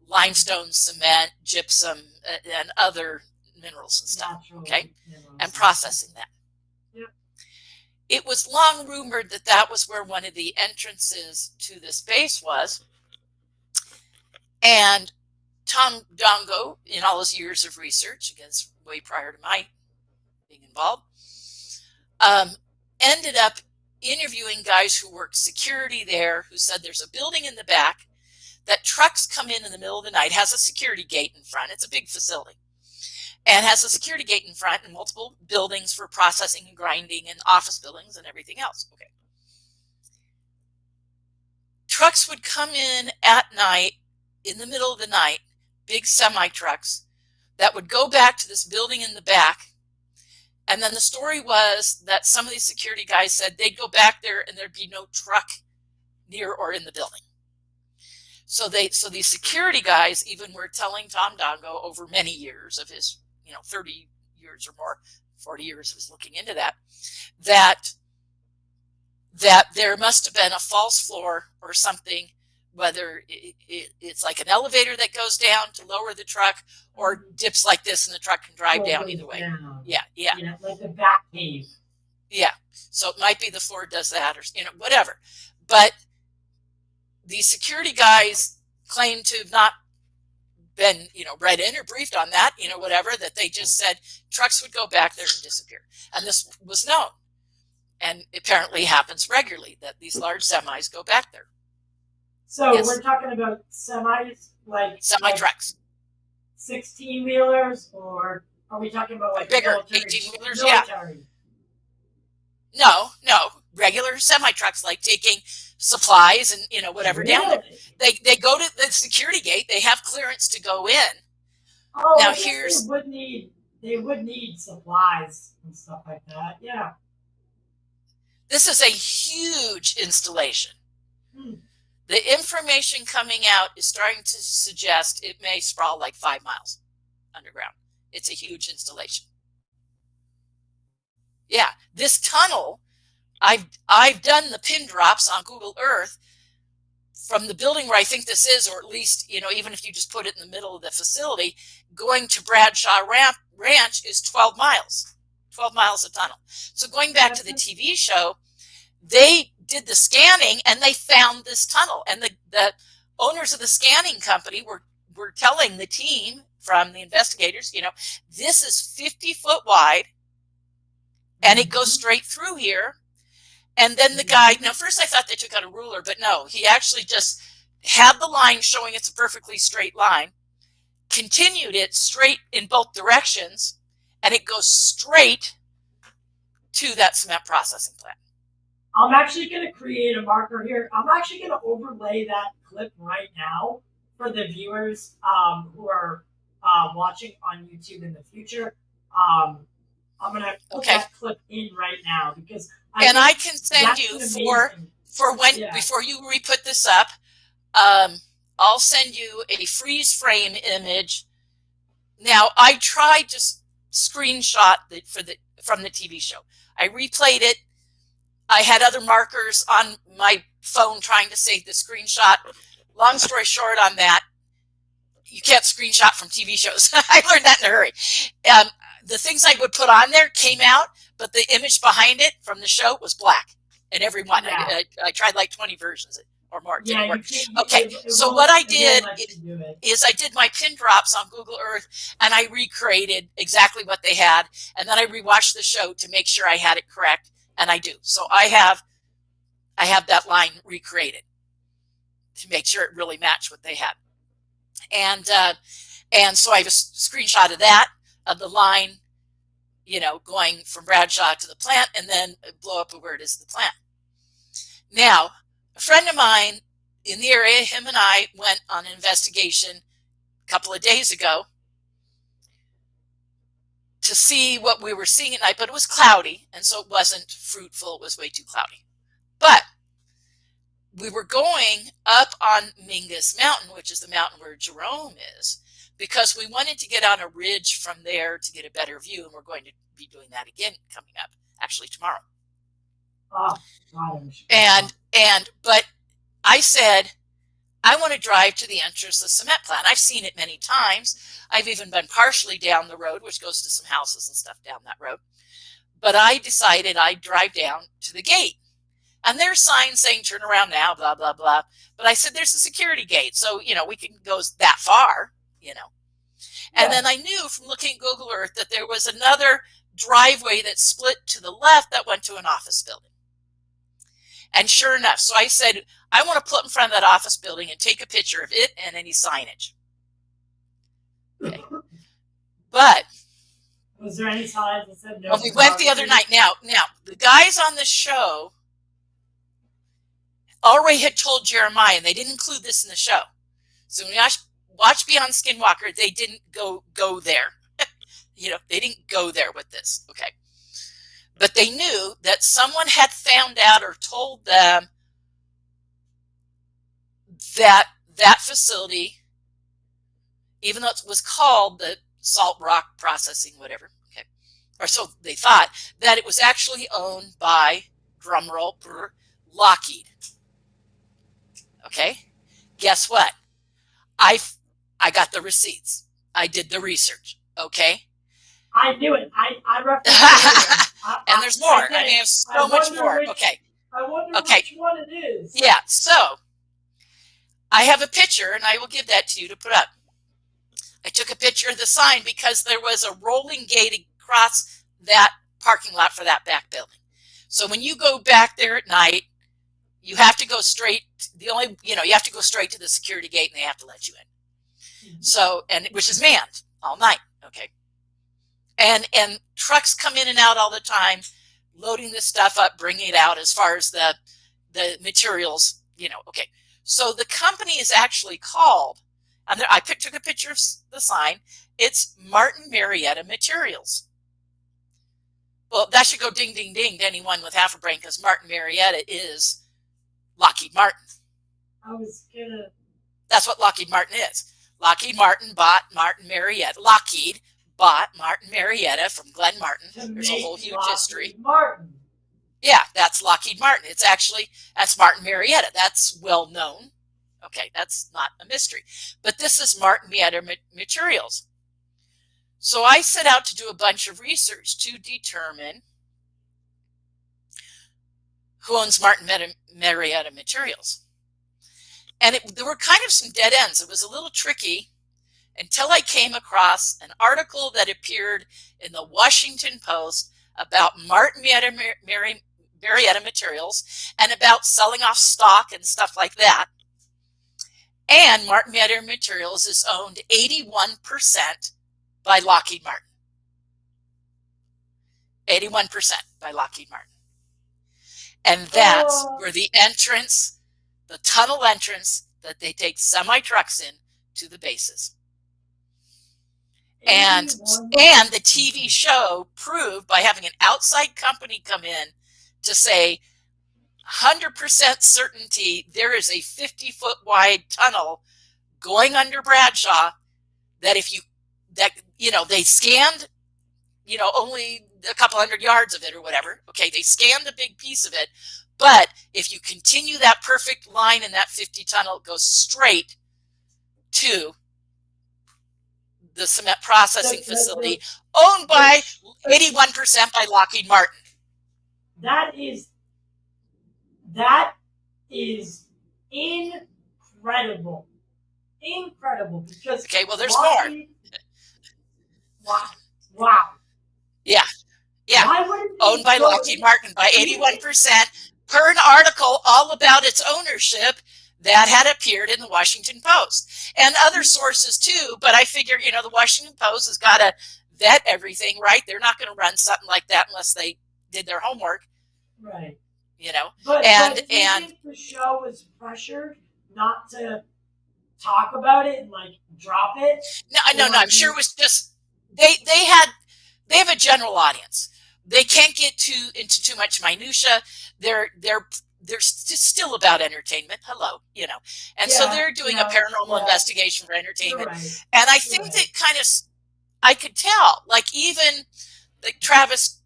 limestone, cement, gypsum, and other minerals and stuff. Natural okay, minerals. And processing that. Yep. It was long rumored that that was where one of the entrances to this base was. And Tom Dongo, in all his years of research, against way prior to my being involved, ended up interviewing guys who worked security there, who said there's a building in the back that trucks come in the middle of the night, has a security gate in front. It's a big facility, and has a security gate in front and multiple buildings for processing and grinding and office buildings and everything else. Okay. Trucks would come in at night, in the middle of the night, big semi trucks that would go back to this building in the back. And then the story was that some of these security guys said they'd go back there and there'd be no truck near or in the building. So these security guys even were telling Tom Dongo over many years of his, 30 years or more, 40 years was looking into that there must have been a false floor or something, whether it's like an elevator that goes down to lower the truck or dips like this and the truck can drive down either way. Down. Yeah. Like the back cave. Yeah. So it might be the floor does that, or whatever. But the security guys claim to have not been, read in or briefed on that, whatever, that they just said trucks would go back there and disappear. And this was known. And apparently happens regularly that these large semis go back there. So Yes. We're talking about semis, like Semi trucks. 16-wheelers, or are we talking about like Bigger, military? 18-wheelers, yeah. No, regular semi trucks, like taking supplies and whatever down there. They go to the security gate. They have clearance to go in. Oh, now here's they would need supplies and stuff like that. Yeah. This is a huge installation. The information coming out is starting to suggest it may sprawl like 5 miles underground. It's a huge installation. Yeah, this tunnel, I've done the pin drops on Google Earth from the building where I think this is, or at least, even if you just put it in the middle of the facility, going to Bradshaw Ranch is 12 miles. 12 miles of tunnel. So going back to the TV show, they did the scanning and they found this tunnel, and the owners of the scanning company were telling the team from the investigators, this is 50 foot wide and it goes straight through here. And then the guy, now first I thought they took out a ruler, but no, he actually just had the line showing it's a perfectly straight line, continued it straight in both directions, and it goes straight to that cement processing plant. I'm actually going to create a marker here. I'm actually going to overlay that clip right now for the viewers who are watching on YouTube in the future. I'm going to put that clip in right now because I can send you for when before you re-put this up. I'll send you a freeze frame image. Now I tried to screenshot from the TV show. I replayed it. I had other markers on my phone trying to save the screenshot. Long story short on that, you can't screenshot from TV shows. I learned that in a hurry. The things I would put on there came out, but the image behind it from the show was black. in every one. Yeah. I tried like 20 versions or more. It Yeah, didn't work. you can't. Okay, It so won't- what I it won't did let you do it. is I did my pin drops on Google Earth, and I recreated exactly what they had, and then I rewatched the show to make sure I had it correct, and I do. So I have that line recreated to make sure it really matched what they had. And so I have a screenshot of that, of the line, you know, going from Bradshaw to the plant, and then blow up where it is the plant. Now, a friend of mine in the area, him and I went on an investigation a couple of days ago to see what we were seeing at night, but it was cloudy, and so it wasn't fruitful. It was way too cloudy. But we were going up on Mingus Mountain, which is the mountain where Jerome is, because we wanted to get on a ridge from there to get a better view, and we're going to be doing that again coming up, actually tomorrow. Oh, God, but I said, I want to drive to the entrance of the cement plant. I've seen it many times. I've even been partially down the road, which goes to some houses and stuff down that road. But I decided I'd drive down to the gate. And there's signs saying turn around now, blah, blah, blah. But I said there's a security gate. So, you know, we can go that far, you know. And then I knew from looking at Google Earth that there was another driveway that split to the left that went to an office building. And sure enough, so I said, I want to put in front of that office building and take a picture of it and any signage. Okay. But was there any signs that said no? Well, we went the other night. Now, the guys on the show already had told Jeremiah, and they didn't include this in the show. So when you watch Beyond Skinwalker, they didn't go there. You know, they didn't go there with this. Okay. But they knew that someone had found out or told them that that facility, even though it was called the salt rock processing, whatever, okay, or so they thought, that it was actually owned by, drumroll, Lockheed. Okay, guess what? I got the receipts. I did the research. Okay. I knew it. I referenced it. And there's more. I mean, there's so much more. Okay. I wonder which one it is. Yeah. So I have a picture, and I will give that to you to put up. I took a picture of the sign because there was a rolling gate across that parking lot for that back building. So when you go back there at night, you have to go straight. You have to go straight to the security gate, and they have to let you in. Mm-hmm. So, which is manned all night. Okay. And trucks come in and out all the time, loading this stuff up, bringing it out as far as the materials, you know. Okay. So the company is actually called, and I took a picture of the sign. It's Martin Marietta Materials. Well, that should go ding, ding, ding to anyone with half a brain, because Martin Marietta is Lockheed Martin. That's what Lockheed Martin is. Lockheed Martin bought Martin Marietta. Lockheed bought Martin Marietta from Glenn Martin. There's a whole huge history. Martin. Yeah, that's Lockheed Martin. That's Martin Marietta. That's well known. Okay, that's not a mystery. But this is Martin Marietta Materials. So I set out to do a bunch of research to determine who owns Martin Marietta Materials. And there were kind of some dead ends. It was a little tricky until I came across an article that appeared in the Washington Post about Martin Marietta Materials and about selling off stock and stuff like that. And Martin Marietta Materials is owned 81% by Lockheed Martin. 81% by Lockheed Martin. And that's where the entrance, the tunnel entrance that they take semi-trucks in to the bases. And the TV show proved by having an outside company come in to say 100% certainty there is a 50-foot wide tunnel going under Bradshaw that they scanned, only a couple hundred yards of it or whatever. Okay, they scanned a big piece of it, but if you continue that perfect line in that 50 tunnel, it goes straight to the cement processing facility owned by 81% by Lockheed Martin. That is That is incredible. Incredible. Because Okay, well, there's more. Wow. Wow. Yeah. Yeah. Why wouldn't Owned by Lockheed Martin by 81%, per an article all about its ownership that had appeared in the Washington Post and other sources too. But I figure, you know, the Washington Post has got to vet everything, right? They're not going to run something like that unless they did their homework. Right. You know, but and the show was pressured not to talk about it and like drop it. No. I'm sure it was just they have a general audience. They can't get into too much minutia. They're still about entertainment. Hello, you know, and so they're doing a paranormal investigation for entertainment. Right. And I think that kind of I could tell, like even like Travis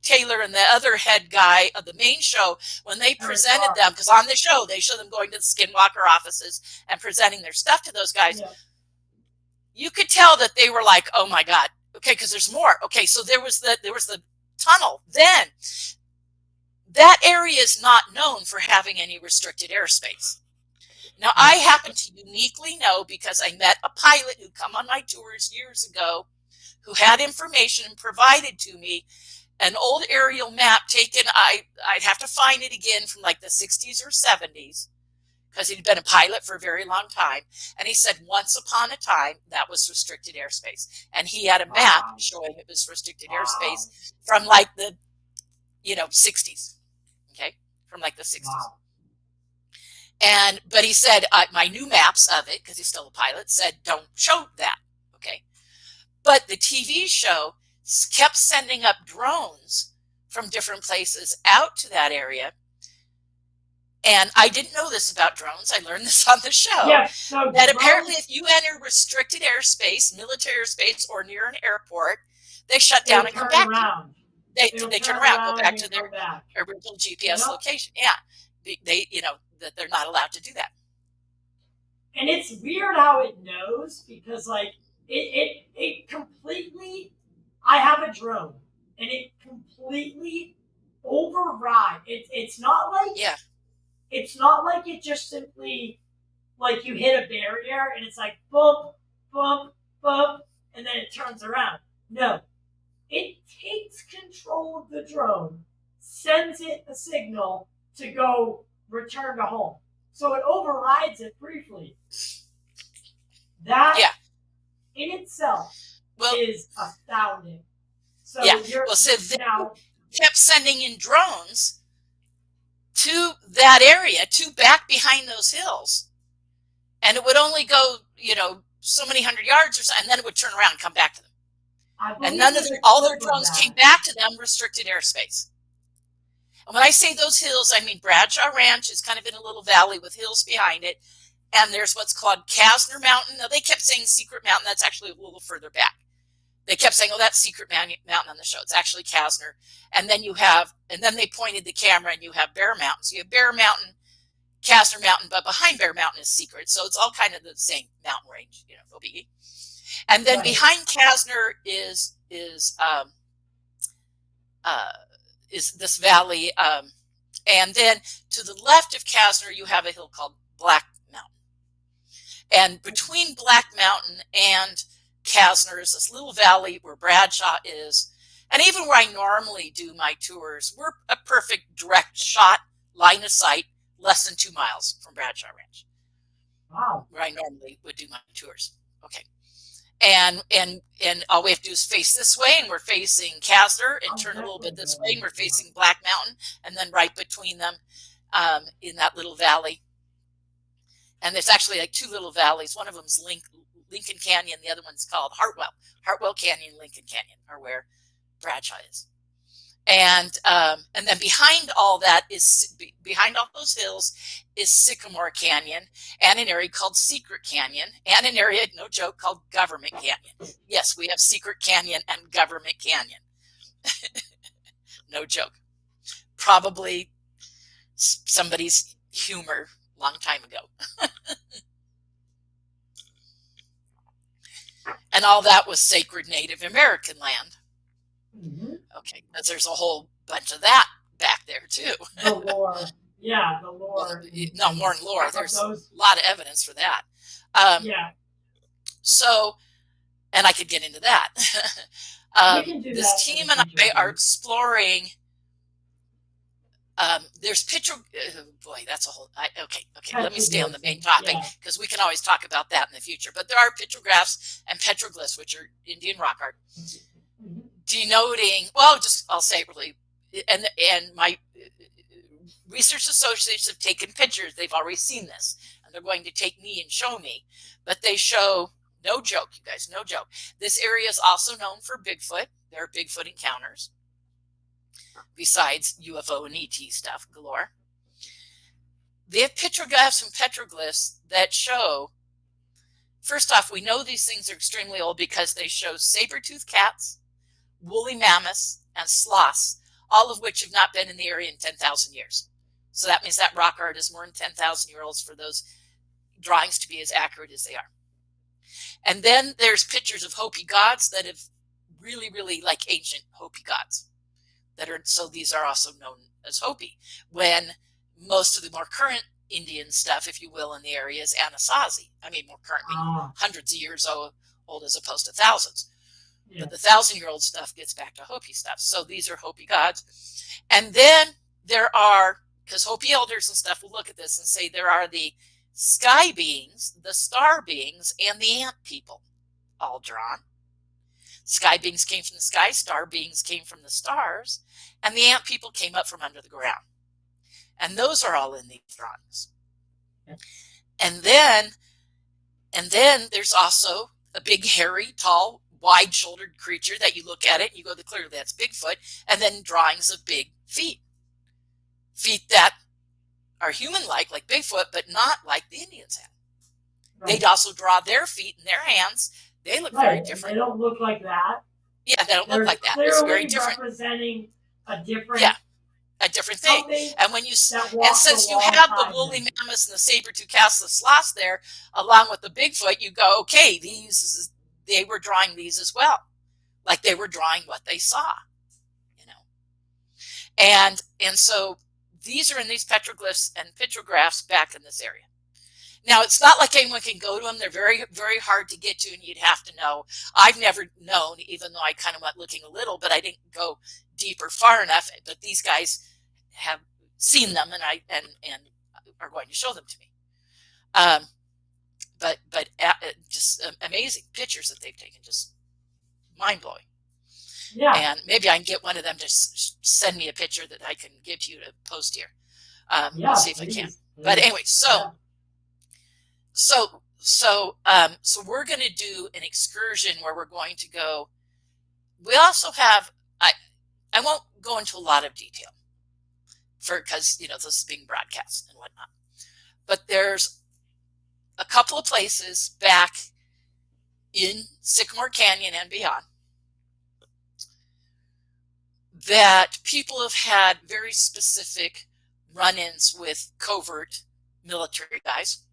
Taylor and the other head guy of the main show, when they presented them, because on the show they show them going to the Skinwalker offices and presenting their stuff to those guys. Yeah. You could tell that they were like, "Oh my God, okay," because there's more. Okay, so there was the tunnel. Then that area is not known for having any restricted airspace. Now I happen to uniquely know because I met a pilot who come on my tours years ago, who had information provided to me. An old aerial map taken, I'd have to find it again, from like the 60s or 70s, because he'd been a pilot for a very long time. And he said once upon a time that was restricted airspace. And he had a map showing it was restricted airspace from like the, 60s. Okay, from like the 60s. But he said, my new maps of it, because he's still a pilot, said don't show that. Okay. But the TV show kept sending up drones from different places out to that area. And I didn't know this about drones. I learned this on the show. Yeah, so that apparently if you enter restricted airspace, military airspace, or near an airport, they shut down and come back. They turn around, go back to their original GPS location. Yeah. They, that they're not allowed to do that. And it's weird how it knows, because like it completely, I have a drone and it completely overrides. It's not like, it's not like it just simply, like you hit a barrier and it's like bump, bump, bump, and then it turns around. No, it takes control of the drone, sends it a signal to go return to home. So it overrides it briefly. That in itself is astounding. So kept sending in drones to that area, back behind those hills, and it would only go, so many hundred yards or so, and then it would turn around and come back to them. And all their drones came back to them restricted airspace. And when I say those hills, I mean Bradshaw Ranch is kind of in a little valley with hills behind it. And there's what's called Kasner Mountain. Now, they kept saying Secret Mountain. That's actually a little further back. They kept saying, oh, that's Secret Mountain on the show. It's actually Kasner. And then then they pointed the camera and you have Bear Mountain. So you have Bear Mountain, Kasner Mountain, but behind Bear Mountain is Secret. So it's all kind of the same mountain range, no biggie. And then behind Kasner is this valley. And then to the left of Kasner, you have a hill called Black Mountain. And between Black Mountain and Kasner is this little valley where Bradshaw is. And even where I normally do my tours, we're a perfect direct shot, line of sight, less than 2 miles from Bradshaw Ranch. Wow. Where I normally would do my tours. Okay. And all we have to do is face this way, and we're facing Kasner, and turn a little bit this way, and we're facing Black Mountain, and then right between them in that little valley. And there's actually like two little valleys. One of them's Lincoln Canyon. The other one's called Hartwell Canyon, Lincoln Canyon, are where Bradshaw is. And then behind all those hills is Sycamore Canyon, and an area called Secret Canyon, and an area, no joke, called Government Canyon. Yes, we have Secret Canyon and Government Canyon. No joke. Probably somebody's humor long time ago. And all that was sacred Native American land. Mm-hmm. Okay, because there's a whole bunch of that back there too. The war. yeah, the lore. No, more than lore. There's those, a lot of evidence for that. Yeah. So, and I could get into that. We can do this that team and I are exploring. There's boy, that's a whole. Okay. Let me stay on the main topic because we can always talk about that in the future. But there are petrographs and petroglyphs, which are Indian rock art, denoting. Well, I'll say it really, and my research associates have taken pictures. They've already seen this, and they're going to take me and show me. But they show, no joke, you guys, no joke. This area is also known for Bigfoot. There are Bigfoot encounters, besides UFO and ET stuff galore. They have petrographs and petroglyphs that show, first off, we know these things are extremely old because they show saber-toothed cats, woolly mammoths, and sloths, all of which have not been in the area in 10,000 years. So that means that rock art is more than 10,000 years old for those drawings to be as accurate as they are. And then there's pictures of Hopi gods that have really, really like ancient Hopi gods that are, so these are also known as Hopi, when most of the more current Indian stuff, if you will, in the area is Anasazi. I mean, more current, hundreds of years old as opposed to thousands. Yeah. But the 1,000-year-old stuff gets back to Hopi stuff. So these are Hopi gods. And then there are, because Hopi elders and stuff will look at this and say there are the sky beings, the star beings, and the ant people all drawn. Sky beings came from the sky, star beings came from the stars, and the ant people came up from under the ground. And those are all in these drawings. And then there's also a big, hairy, tall, wide-shouldered creature that you look at it and you go, clearly that's Bigfoot, and then drawings of big feet. Feet that are human-like, like Bigfoot, but not like the Indians had. Right. They'd also draw their feet and their hands. They look very different. They don't look like that. Yeah, they don't look like that. It's very different. Representing a different, a different thing. And when you and since you have the woolly mammoths and the saber-tooth cats, the sloths there, along with the Bigfoot, you go, okay, they were drawing these as well, like they were drawing what they saw, you know. And so these are in these petroglyphs and petrographs back in this area. Now, it's not like anyone can go to them. They're very, very hard to get to, and you'd have to know. I've never known, even though I kind of went looking a little, but I didn't go deep or far enough. But these guys have seen them, and are going to show them to me. But just amazing pictures that they've taken, just mind-blowing. Yeah. And maybe I can get one of them to send me a picture that I can give to you to post here. We'll see if I can. But anyway, so we're going to do an excursion where we're going to go. We also have, I won't go into a lot of detail because, you know, this is being broadcast and whatnot. But there's a couple of places back in Sycamore Canyon and beyond that people have had very specific run-ins with covert military guys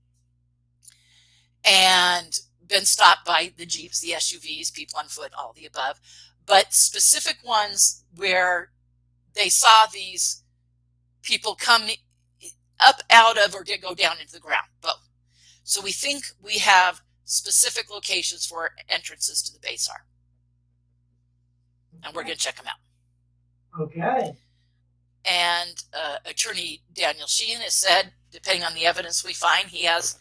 and been stopped by the Jeeps, the SUVs, people on foot, all the above, but specific ones where they saw these people come up out of or go down into the ground, both. So we think we have specific locations for entrances to the base are. And we're going to check them out. Okay. And Attorney Daniel Sheehan has said, depending on the evidence we find, he has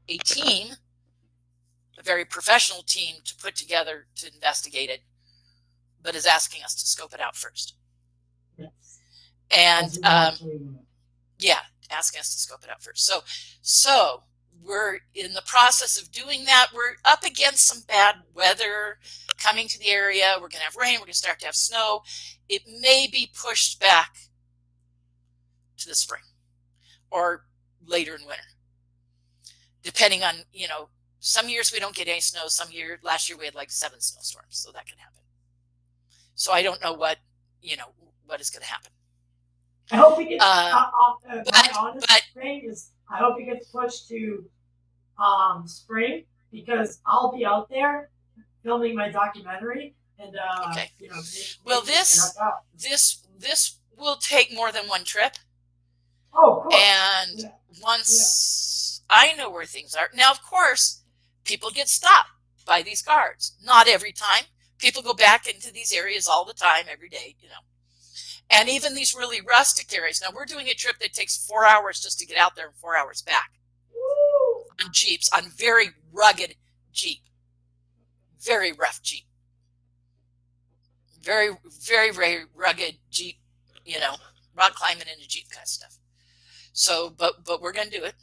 a team, a very professional team to put together to investigate it, but is asking us to scope it out first. Yes. And yeah, asking us to scope it out first. So we're in the process of doing that. We're up against some bad weather coming to the area. We're going to have rain. We're going to start to have snow. It may be pushed back to the spring or later in winter, depending on, you know, some years we don't get any snow. Last year we had like 7 snowstorms, so that can happen. So I don't know what is going to happen. I hope it gets. My honest thing is, I hope it gets pushed to spring because I'll be out there filming my documentary, and okay. You know, well, this will take more than one trip. Oh, of course. And once I know where things are, now, of course, people get stopped by these guards. Not every time. People go back into these areas all the time, every day, you know. And even these really rustic areas. Now, we're doing a trip that takes 4 hours just to get out there and 4 hours back. Woo! On Jeeps, on very rugged Jeep. Very rough Jeep. Very, very, very rugged Jeep, you know, rock climbing in a Jeep kind of stuff. So, but we're going to do it.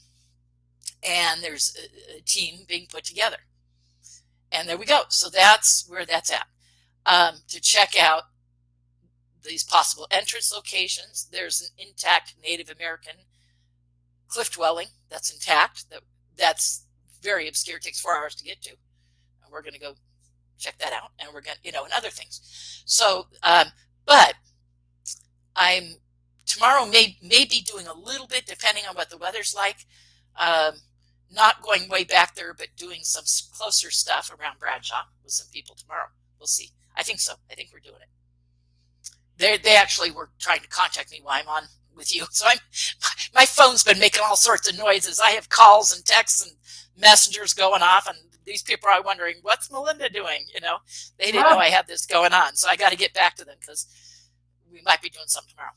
And there's a team being put together. And there we go. So that's where that's at. To check out these possible entrance locations, there's an intact Native American cliff dwelling that's intact. That's very obscure, takes 4 hours to get to. And we're going to go check that out. And we're going to, you know, and other things. So, but tomorrow may be doing a little bit, depending on what the weather's like. Not going way back there, but doing some closer stuff around Bradshaw with some people tomorrow. We'll see. I think so. I think we're doing it. They actually were trying to contact me while I'm on with you. So my phone's been making all sorts of noises. I have calls and texts and messengers going off, and these people are wondering, what's Melinda doing? You know, they didn't know I had this going on. So I got to get back to them because we might be doing something tomorrow.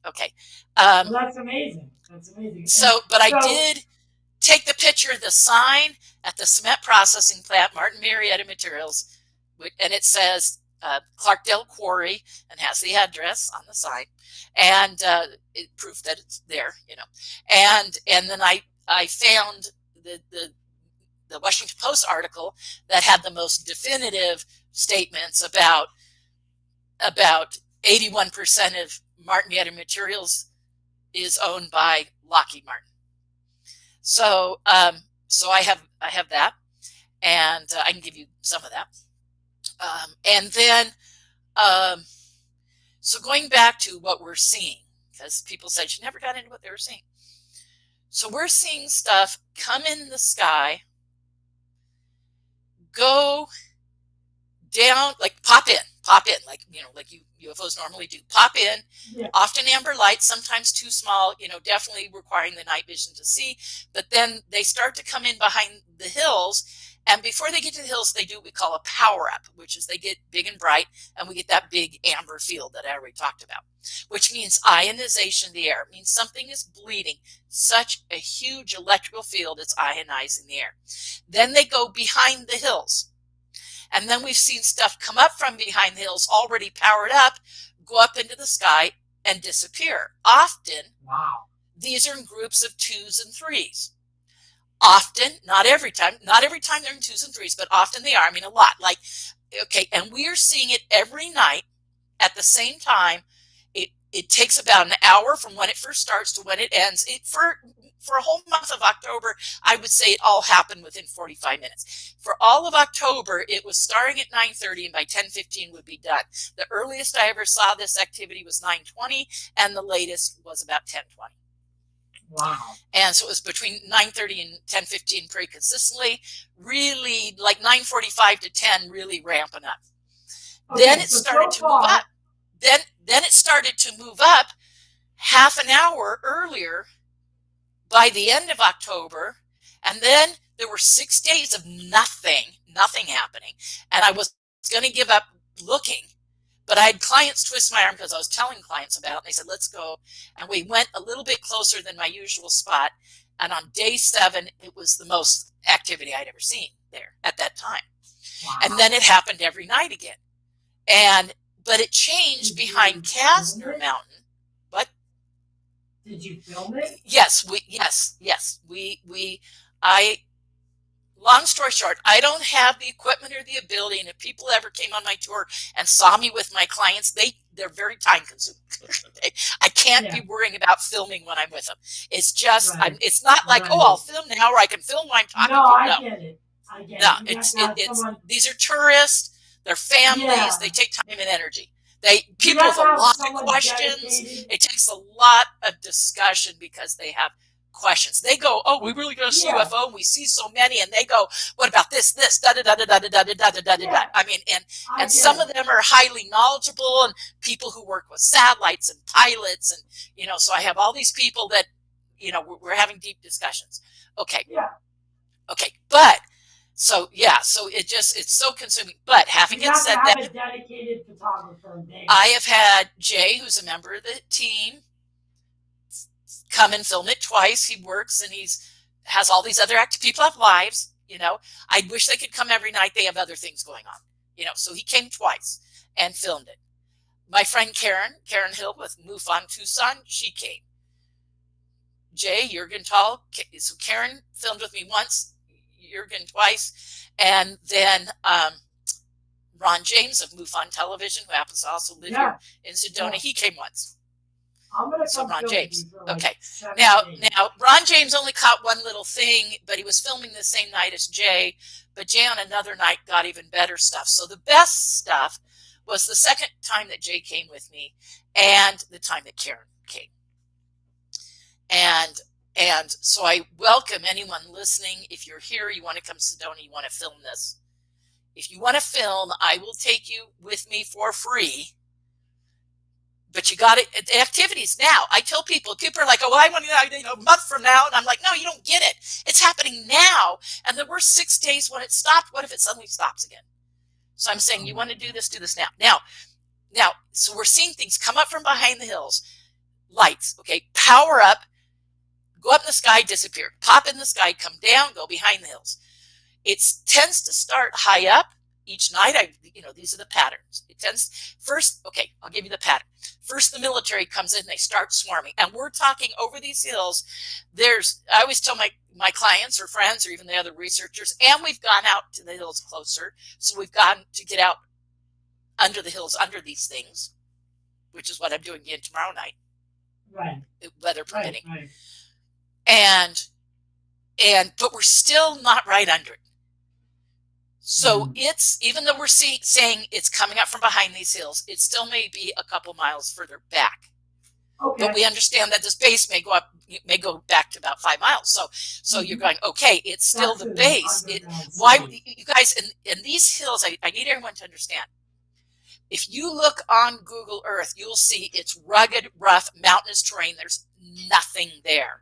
Okay. Well, that's amazing. That's amazing. So, but I did take the picture of the sign at the cement processing plant, Martin Marietta Materials, and it says Clarkdale Quarry and has the address on the side, and it proof that it's there, you know. And then I found the Washington Post article that had the most definitive statements about 81% of Martin Marietta Materials is owned by Lockheed Martin. So so I have that, and I can give you some of that. And then so going back to what we're seeing, because people said you never got into what they were seeing. So we're seeing stuff come in the sky, go down, like pop in, like, you know, like UFOs normally do. Pop in, often amber light, sometimes too small, you know, definitely requiring the night vision to see. But then they start to come in behind the hills. And before they get to the hills, they do what we call a power up, which is they get big and bright, and we get that big amber field that I already talked about, which means ionization of the air. It means something is bleeding. Such a huge electrical field, it's ionizing the air. Then they go behind the hills. And then we've seen stuff come up from behind the hills, already powered up, go up into the sky and disappear. Often, these are in groups of 2s and 3s. Often, not every time they're in 2s and 3s, but often they are. I mean, a lot. Like, okay, and we are seeing it every night at the same time. It takes about an hour from when it first starts to when it ends. For a whole month of October, I would say it all happened within 45 minutes. For all of October, it was starting at 9:30, and by 10:15 would be done. The earliest I ever saw this activity was 9:20, and the latest was about 10:20. Wow. And so it was between 9:30 and 10:15 pretty consistently, really like 9:45 to 10 really ramping up. Okay, then it started to move up. Then it started to move up half an hour earlier by the end of October. And then there were 6 days of nothing happening. And I was going to give up looking. But I had clients twist my arm because I was telling clients about it. And they said, let's go. And we went a little bit closer than my usual spot. And on day 7, it was the most activity I'd ever seen there at that time. Wow. And then it happened every night again. But it changed behind Casner Mountain. What? Did you film it? Yes. Long story short, I don't have the equipment or the ability, and if people ever came on my tour and saw me with my clients, they're very time consuming. I can't be worrying about filming when I'm with them. It's just, it's not like, oh, I'll film now, or I can film while I'm talking to you. No, I get it. These are tourists, they're families, they take time and energy. People have a lot of questions. It takes a lot of discussion because they have questions. They go, oh, we really got a Yeah. UFO and we see so many, and they go, what about this, da da da da da da da da da da da. I mean, and some of them are highly knowledgeable and people who work with satellites and pilots, and you know, so I have all these people that, you know, we're having deep discussions. Okay. Yeah. Okay, but so yeah, so it's so consuming. But having it said that, a dedicated photographer. I have had Jay, who's a member of the team, come and film it twice. He works and has all these other active people have lives, you know. I wish they could come every night. They have other things going on, you know. So he came twice and filmed it. My friend Karen Hill with MUFON Tucson, she came. Jay, Jürgen Tall, so Karen filmed with me once, Jürgen twice, and then Ron James of MUFON Television, who happens to also live here in Sedona, he came once. I'm gonna so Ron James. Like okay. Now Ron James only caught one little thing, but he was filming the same night as Jay. But Jay on another night got even better stuff. So the best stuff was the second time that Jay came with me, and the time that Karen came. And so I welcome anyone listening. If you're here, you want to come to Sedona, you want to film this. If you want to film, I will take you with me for free. But you got it. The activities now. I tell people are like, oh, I want to, you know, a month from now. And I'm like, no, you don't get it. It's happening now. And there were 6 days when it stopped. What if it suddenly stops again? So I'm saying, you want to do this now. Now, so we're seeing things come up from behind the hills. Lights, okay, power up, go up in the sky, disappear. Pop in the sky, come down, go behind the hills. It tends to start high up. Each night, these are the patterns. It tends first, okay, I'll give you the pattern. First, the military comes in, they start swarming. And we're talking over these hills. I always tell my clients or friends or even the other researchers, and we've gone out to the hills closer. So we've gone to get out under the hills, under these things, which is what I'm doing again tomorrow night. Right. Weather permitting. Right. But we're still not right under it. So it's, even though we're saying it's coming up from behind these hills, it still may be a couple miles further back. Okay. But we understand that this base may go back to about 5 miles. So you're going, okay, it's still the base. Why, you guys, in these hills, I need everyone to understand. If you look on Google Earth, you'll see it's rugged, rough, mountainous terrain. There's nothing there.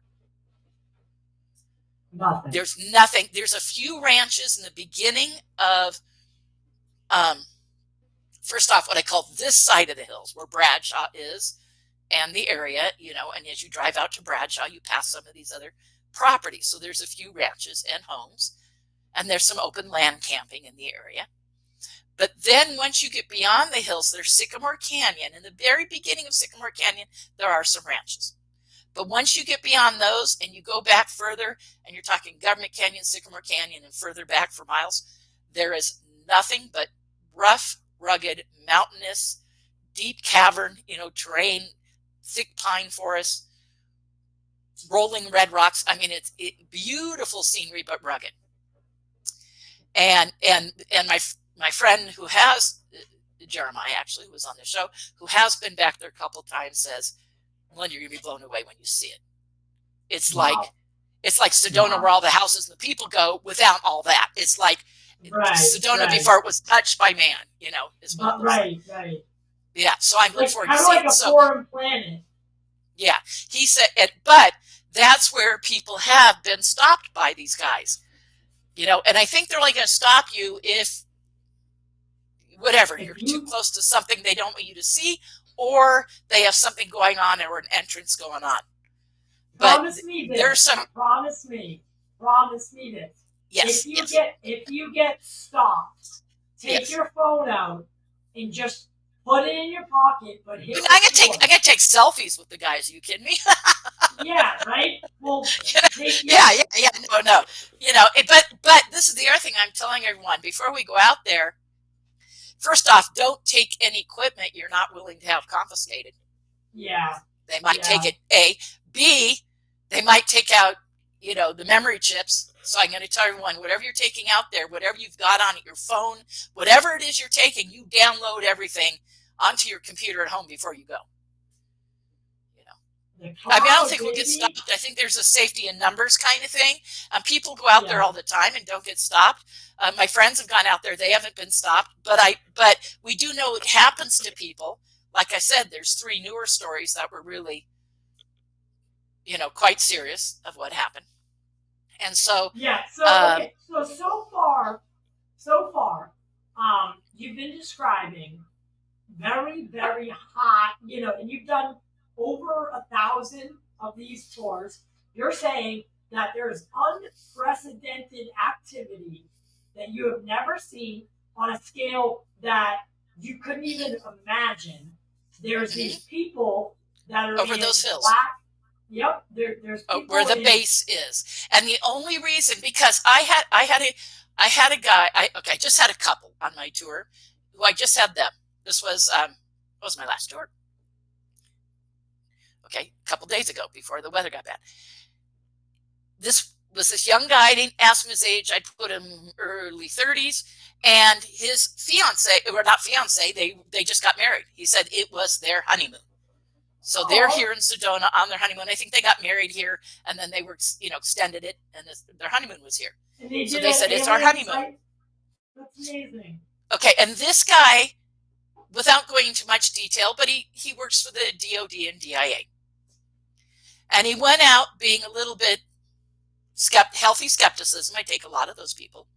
Nothing. There's nothing. There's a few ranches in the beginning of, first off, what I call this side of the hills, where Bradshaw is, and the area, you know, and as you drive out to Bradshaw, you pass some of these other properties. So there's a few ranches and homes, and there's some open land camping in the area. But then once you get beyond the hills, there's Sycamore Canyon. In the very beginning of Sycamore Canyon, there are some ranches. But once you get beyond those and you go back further, and you're talking Government Canyon, Sycamore Canyon, and further back for miles, there is nothing but rough, rugged, mountainous, deep cavern, terrain, thick pine forests, rolling red rocks. I mean, it's beautiful scenery, but rugged. And my friend who has, Jeremiah actually, who was on the show, who has been back there a couple times, says, Melinda, you're gonna be blown away when you see it. It's wow. It's like Sedona, wow. Where all the houses and the people go without all that. It's like Sedona before it was touched by man, is what right. Yeah, so I'm looking forward to seeing it. Kind of like a foreign planet. Yeah, he said, but that's where people have been stopped by these guys, and I think they're only going to stop you if, you're too close to something they don't want you to see, or they have something going on or an entrance going on. But promise me this. There's some. Promise me this. Yes. If you get stopped, take your phone out and just put it in your pocket. But I gotta take selfies with the guys. Are you kidding me? Yeah. Right. Well. Yeah. No. But this is the other thing I'm telling everyone before we go out there. First off, don't take any equipment you're not willing to have confiscated. Yeah. They might take it, A. B, they might take out, the memory chips. So I'm going to tell everyone, whatever you're taking out there, whatever you've got on your phone, whatever it is you're taking, you download everything onto your computer at home before you go. I mean, I don't think we'll get stopped. I think there's a safety in numbers kind of thing. People go out there all the time and don't get stopped. My friends have gone out there; they haven't been stopped. But we do know it happens to people. Like I said, there's 3 newer stories that were really, quite serious of what happened. And so okay. So far, you've been describing very, very hot, and you've done over 1,000 of these tours. You're saying that there's unprecedented activity that you have never seen on a scale that you couldn't even imagine. There's these people that are over those hills. Yep, there's people where the base is, and the only reason, because I had a guy. I just had a couple on my tour who I just had them. This was my last tour. Okay, a couple days ago before the weather got bad. This was this young guy. I didn't ask him his age. I put him early 30s, and his fiance, or not fiance, they just got married. He said it was their honeymoon. So they're here in Sedona on their honeymoon. I think they got married here, and then they were, extended it, and their honeymoon was here. So they said, it's our honeymoon. That's amazing. Okay, and this guy, without going into much detail, but he works for the DOD and DIA. And he went out being a little bit healthy skepticism. I take a lot of those people.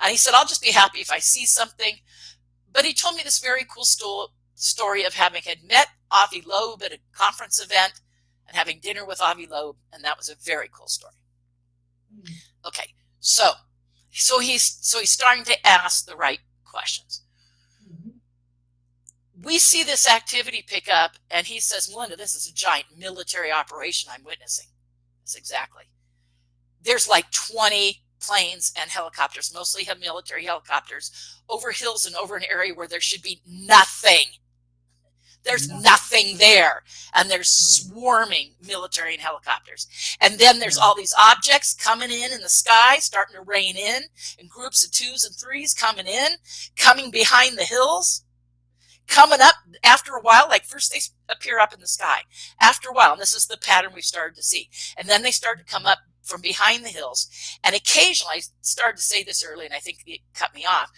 And he said, I'll just be happy if I see something. But he told me this very cool story of having had met Avi Loeb at a conference event and having dinner with Avi Loeb, and that was a very cool story. Okay, so he's starting to ask the right questions. We see this activity pick up, and he says, Melinda, this is a giant military operation I'm witnessing. That's exactly. There's like 20 planes and helicopters, mostly military helicopters, over hills and over an area where there should be nothing. There's nothing there, and there's swarming military and helicopters. And then there's all these objects coming in the sky, starting to rain in groups of 2s and 3s coming behind the hills, coming up after a while. Like first they appear up in the sky. After a while, and this is the pattern we've started to see, and then they start to come up from behind the hills. And occasionally, I started to say this early, and I think it cut me off.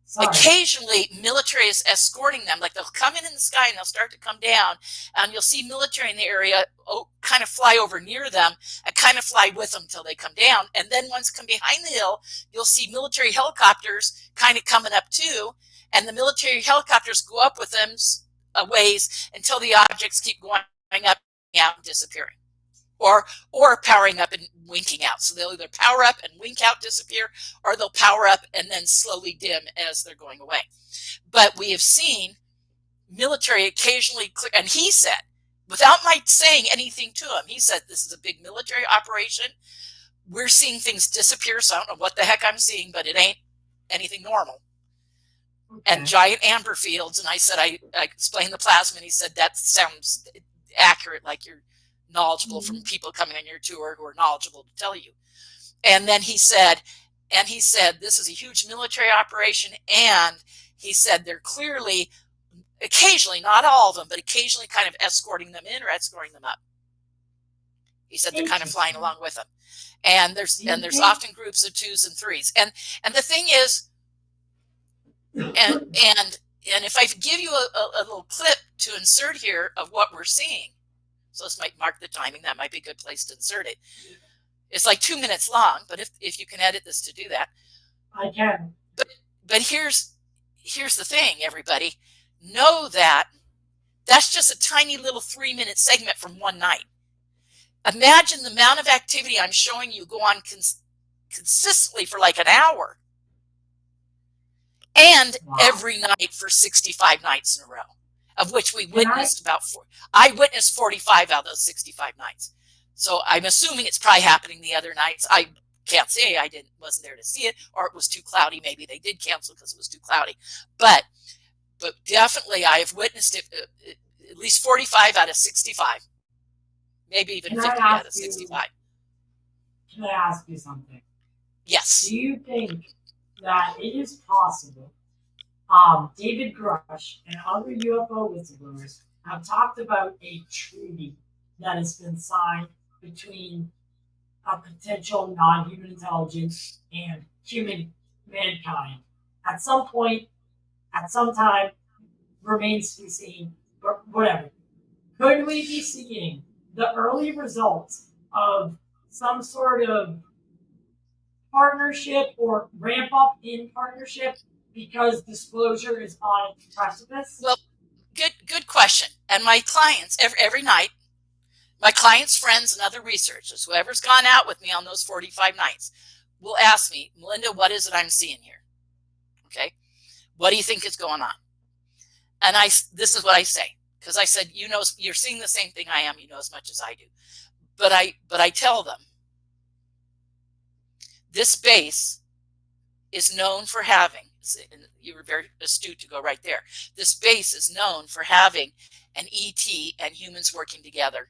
Sorry. Occasionally, military is escorting them. Like they'll come in the sky and they'll start to come down, and you'll see military in the area kind of fly over near them and kind of fly with them until they come down. And then once come behind the hill, you'll see military helicopters kind of coming up too, and the military helicopters go up with them a ways until the objects keep going up, out, and disappearing. Or powering up and winking out. So they'll either power up and wink out, disappear, or they'll power up and then slowly dim as they're going away. But we have seen military occasionally clear, and he said, without my saying anything to him, he said, this is a big military operation. We're seeing things disappear, so I don't know what the heck I'm seeing, but it ain't anything normal. Okay. And giant amber fields, and I said, I explained the plasma, and he said, that sounds accurate, like you're knowledgeable from people coming on your tour who are knowledgeable to tell you. And then he said, this is a huge military operation, and he said they're clearly, occasionally, not all of them, but occasionally kind of escorting them in or escorting them up. He said they're kind of flying along with them. And there's often groups of 2s and 3s. And the thing is, and if I give you a little clip to insert here of what we're seeing, so this might mark the timing. That might be a good place to insert it. It's like 2 minutes long, but if you can edit this to do that. I can. But here's the thing, everybody. Know that that's just a tiny little 3-minute segment from one night. Imagine the amount of activity I'm showing you go on consistently for like an hour. And every night for 65 nights in a row, of which we witnessed about 4. I witnessed 45 out of those 65 nights. So I'm assuming it's probably happening the other nights. I can't say I wasn't there to see it, or it was too cloudy. Maybe they did cancel because it was too cloudy. But definitely I have witnessed it at least 45 out of 65. Maybe even 50 out of 65. Can I ask you something? Yes. Do you think that it is possible David Grusch and other UFO whistleblowers have talked about a treaty that has been signed between a potential non-human intelligence and mankind. At some point, at some time, remains to be seen, but whatever. Could we be seeing the early results of some sort of partnership or ramp up in partnership because disclosure is on its precipice? Well, good question. And my clients, every night, my clients, friends, and other researchers, whoever's gone out with me on those 45 nights, will ask me, Melinda, what is it I'm seeing here? Okay. What do you think is going on? And this is what I say, because I said, you're seeing the same thing I am, you know as much as I do. But I tell them, this base is known for having, you were very astute to go right there. This base is known for having an ET and humans working together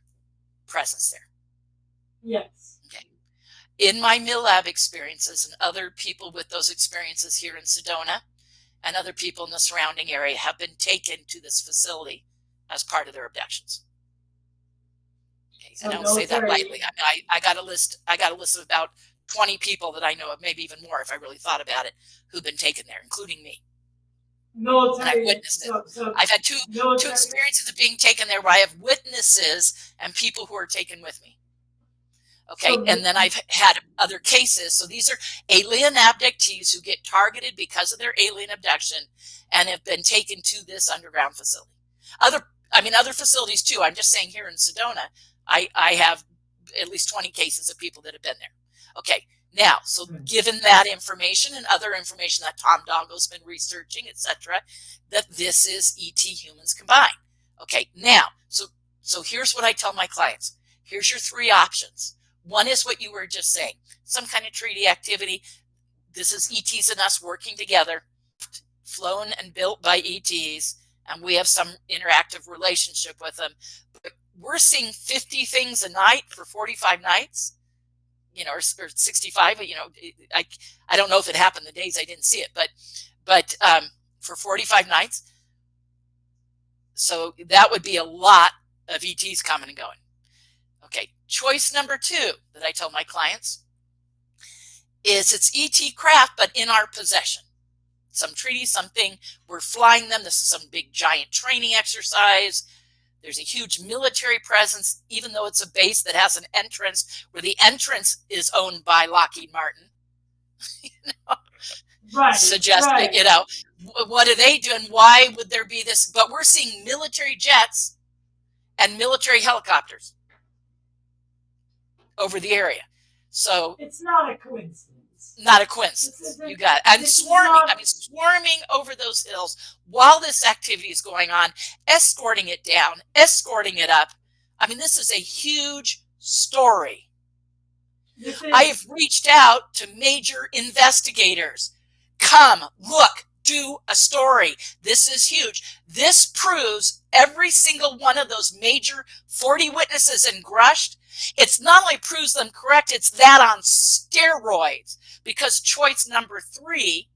presence there. Yes. Okay. In my milab experiences and other people with those experiences here in Sedona and other people in the surrounding area have been taken to this facility as part of their abductions. Okay. So I don't say that lightly. I got a list of about 20 people that I know of, maybe even more if I really thought about it, who've been taken there, including me. Military. And I've witnessed it. So I've had two experiences of being taken there where I have witnesses and people who are taken with me. Okay, so, and then I've had other cases. So these are alien abductees who get targeted because of their alien abduction and have been taken to this underground facility. Other facilities too. I'm just saying here in Sedona, I have at least 20 cases of people that have been there. Okay, now, so given that information and other information that Tom Dongo's been researching, etc., that this is ET humans combined. Okay, now, so here's what I tell my clients. Here's your three options. One is what you were just saying, some kind of treaty activity. This is ETs and us working together, flown and built by ETs, and we have some interactive relationship with them. But we're seeing 50 things a night for 45 nights. Or 65, I don't know if it happened the days I didn't see it, but for 45 nights. So that would be a lot of ETs coming and going. Okay, choice number two that I tell my clients is it's ET craft, but in our possession. Some treaty, something, we're flying them. This is some big giant training exercise. There's a huge military presence, even though it's a base that has an entrance where the entrance is owned by Lockheed Martin. Right. Suggesting, what are they doing? Why would there be this? But we're seeing military jets and military helicopters over the area. So it's not a coincidence. Not a coincidence. You got it. And swarming over those hills while this activity is going on, escorting it down, escorting it up. I mean, this is a huge story. I have reached out to major investigators. Come, look, do a story. This is huge. This proves every single one of those major 40 witnesses in Grusch. It's not only proves them correct, it's that on steroids. Because choice number three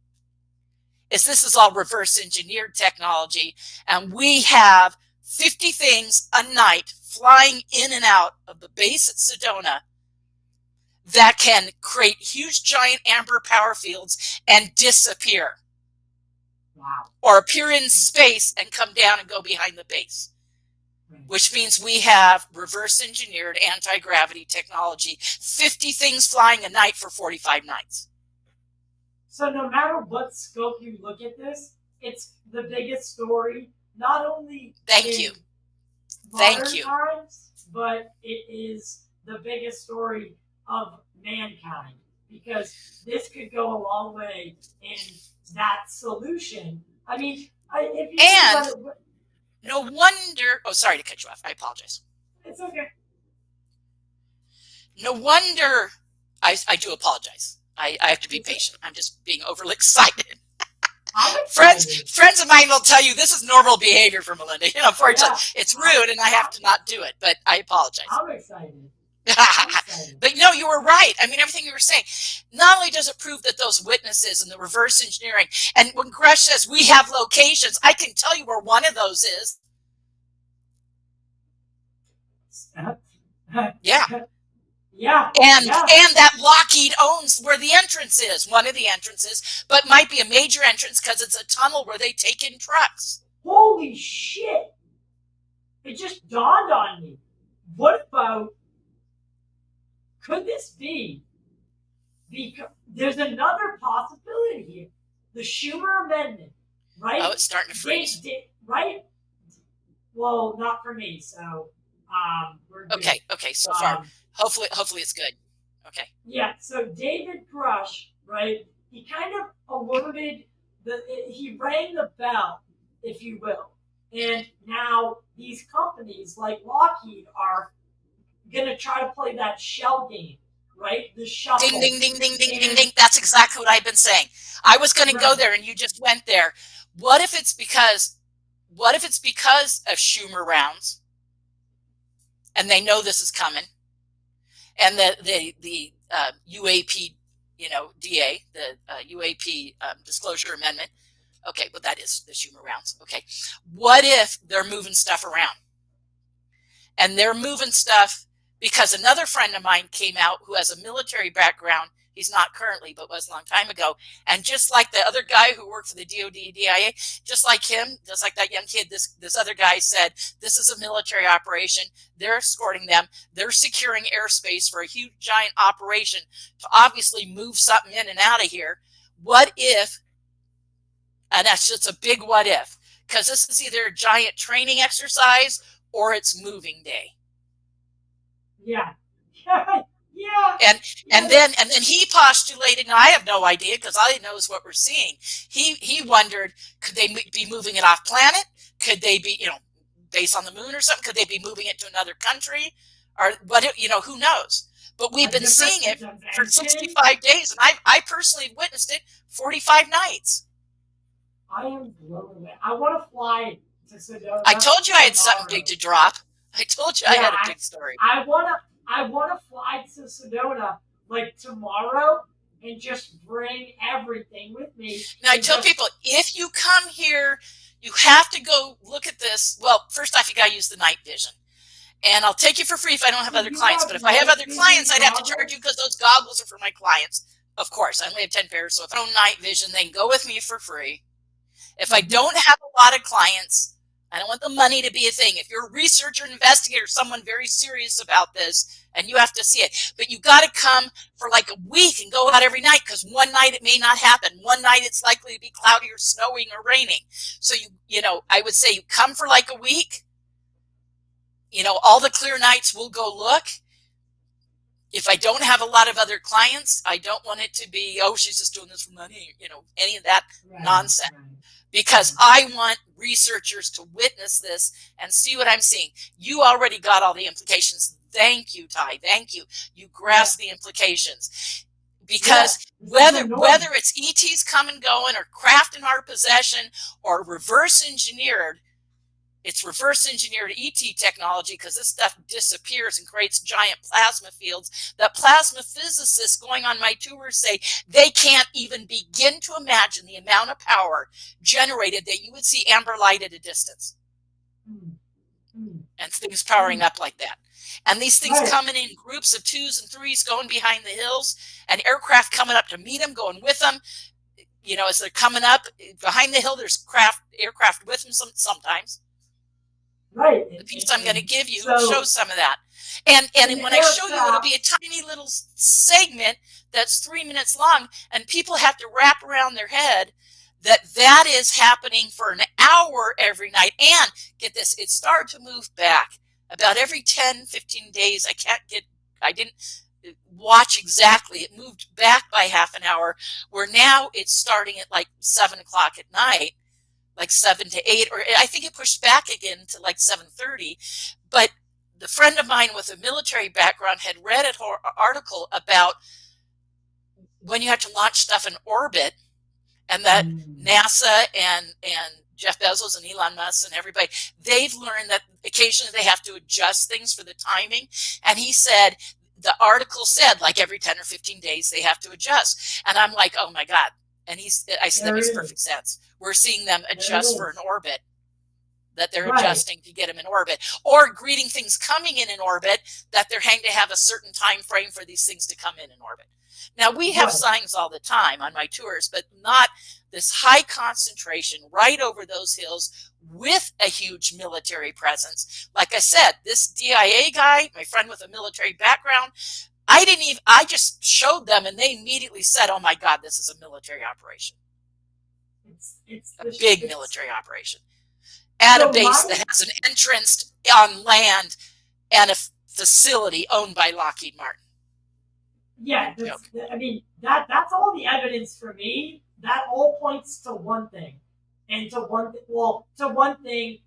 is this is all reverse engineered technology. And we have 50 things a night flying in and out of the base at Sedona that can create huge giant amber power fields and disappear. Wow. Or appear in space and come down and go behind the base. Which means we have reverse engineered anti-gravity technology, 50 things flying a night for 45 nights. So no matter what scope you look at this, it's the biggest story, not only in modern times, but it is the biggest story of mankind, because this could go a long way in that solution. I mean, if you no wonder, oh, sorry to cut you off. I apologize. It's okay. No wonder, I do apologize. I have to be patient. I'm just being overly excited. Friends of mine will tell you this is normal behavior for Melinda. Unfortunately, it's rude and I have to not do it, but I apologize. I'm excited. But no, you were right. I mean, everything you were saying, not only does it prove that those witnesses and the reverse engineering, and when Grusch says we have locations, I can tell you where one of those is. Yeah. Yeah. And Yeah. that Lockheed owns where the entrance is, one of the entrances, but might be a major entrance because it's a tunnel where they take in trucks. Holy shit! It just dawned on me. What about, could this be, because there's another possibility here. The Schumer Amendment, right? Oh, it's starting to freeze. Right? Well, not for me, so we're good. Okay, so far. Hopefully it's good. Okay. Yeah, so David Grusch, right, he kind of alerted, he rang the bell, if you will. And now these companies like Lockheed are going to try to play that shell game, right? The shuffle. Ding, ding, ding, ding, ding, ding, ding. That's exactly what I've been saying. I was going to go there and you just went there. What if it's because of Schumer rounds and they know this is coming, and the UAP, DA, the UAP Disclosure Amendment. Okay, well, that is the Schumer rounds. Okay. What if they're moving stuff around? And they're moving stuff because another friend of mine came out who has a military background. He's not currently, but was a long time ago. And just like the other guy who worked for the DOD, DIA, just like him, just like that young kid, this other guy said, this is a military operation. They're escorting them. They're securing airspace for a huge, giant operation to obviously move something in and out of here. What if, and that's just a big what if, because this is either a giant training exercise or it's moving day. Yeah. Yeah. And then he postulated, and I have no idea because all he knows what we're seeing. He wondered, could they be moving it off planet? Could they be, based on the moon or something? Could they be moving it to another country? Or what, who knows? But we've been seeing it for 65 days, and I personally witnessed it 45 nights. I am blown away. I want to fly to Sedona. I told you I had something big to drop. I told you I had a big story. I want to fly to Sedona like tomorrow and just bring everything with me. Now I tell people, if you come here, you have to go look at this. Well, first off, you got to use the night vision. And I'll take you for free if I don't have other clients. But if I have other clients, I'd have to charge you because those goggles are for my clients. Of course, I only have 10 pairs. So if I don't night vision, they can go with me for free. If I don't have a lot of clients, I don't want the money to be a thing. If you're a researcher, investigator, someone very serious about this, and you have to see it, but you got to come for like a week and go out every night, because one night it may not happen. One night it's likely to be cloudy or snowing or raining. So I would say you come for like a week. All the clear nights we'll go look. If I don't have a lot of other clients, I don't want it to be, oh, she's just doing this for money, any of that nonsense. Right. Because I want researchers to witness this and see what I'm seeing. You already got all the implications. Thank you, Ty. Thank you. You grasped the implications. Because whether it's ETs come and going or craft in our possession or reverse engineered, it's reverse engineered ET technology, because this stuff disappears and creates giant plasma fields that plasma physicists going on my tours say they can't even begin to imagine the amount of power generated that you would see amber light at a distance. And things powering up like that. And these things coming in groups of 2s and 3s going behind the hills, and aircraft coming up to meet them, going with them. As they're coming up behind the hill, there's aircraft with them sometimes. Right. The piece I'm going to give you shows some of that. And when I show you, it'll be a tiny little segment that's 3 minutes long, and people have to wrap around their head that is happening for an hour every night. And get this, it started to move back about every 10, 15 days. I didn't watch exactly. It moved back by half an hour, where now it's starting at like 7 o'clock at night. Like 7 to 8, or I think it pushed back again to like 7:30. But the friend of mine with a military background had read an article about when you have to launch stuff in orbit, and that NASA and Jeff Bezos and Elon Musk and everybody, they've learned that occasionally they have to adjust things for the timing. And he said, the article said like every 10 or 15 days they have to adjust. And I'm like, oh my God. And I said, that makes perfect sense. We're seeing them adjust for an orbit that they're Right. adjusting to get them in orbit, or greeting things coming in orbit, that they're having to have a certain time frame for these things to come in orbit. Now, we have Right. sightings all the time on my tours, but not this high concentration right over those hills with a huge military presence. Like I said, this DIA guy, my friend with a military background, I just showed them and they immediately said, oh my God, this is a military operation. It's a big military operation at so a base that has an entrance on land and a facility owned by Lockheed Martin. Yeah, I mean, that's all the evidence for me. That all points to one thing. And to one thing,